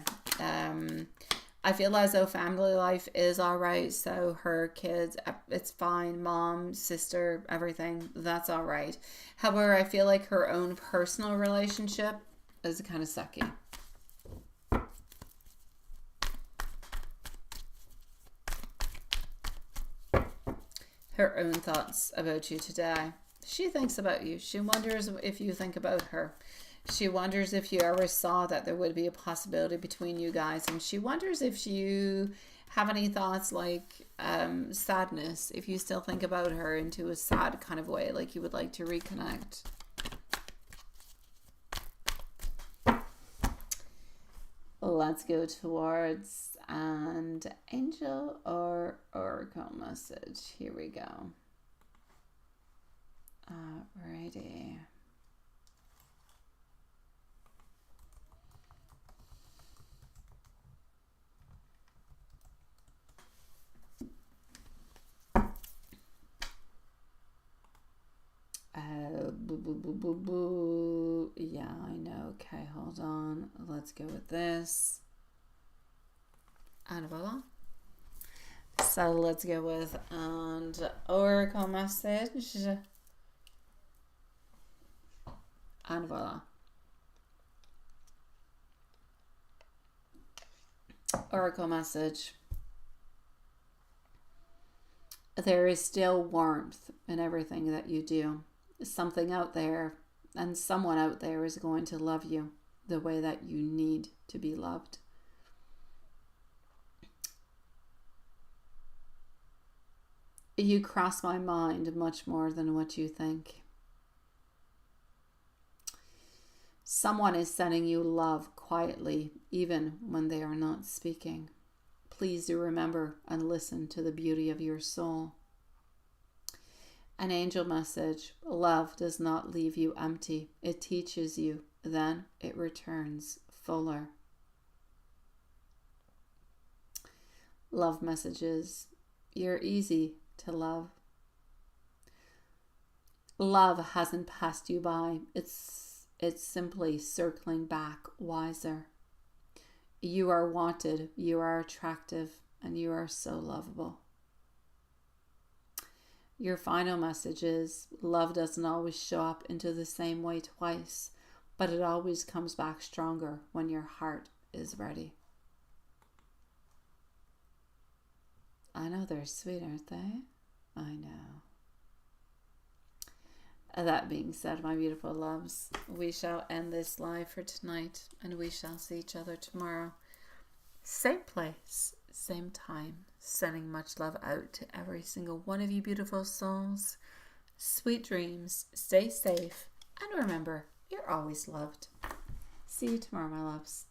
I feel as though family life is all right. So her kids, it's fine. Mom, sister, everything, that's all right. However, I feel like her own personal relationship is kind of sucky. Her own thoughts about you today. She thinks about you. She wonders if you think about her. She wonders if you ever saw that there would be a possibility between you guys. And she wonders if you have any thoughts like sadness, if you still think about her into a sad kind of way, like you would like to reconnect. Let's go towards and angel or oracle message. Here we go. Alrighty. Boo, boo, boo, boo, boo. Yeah, I know. Okay, hold on. Let's go with this. And voila. So let's go with and oracle message. And voila. Oracle message. There is still warmth in everything that you do. Something out there and someone out there is going to love you the way that you need to be loved. You cross my mind much more than what you think. Someone is sending you love quietly, even when they are not speaking. Please do remember and listen to the beauty of your soul. An angel message. Love does not leave you empty. It teaches you, then it returns fuller. Love messages. You're easy to love. Love hasn't passed you by. It's simply circling back wiser. You are wanted, you are attractive, and you are so lovable. Your final message is, love doesn't always show up into the same way twice, but it always comes back stronger when your heart is ready. I know they're sweet, aren't they? I know. That being said, my beautiful loves, we shall end this live for tonight, and we shall see each other tomorrow. Same place, same time. Sending much love out to every single one of you beautiful souls. Sweet dreams, stay safe, and remember, you're always loved. See you tomorrow, my loves.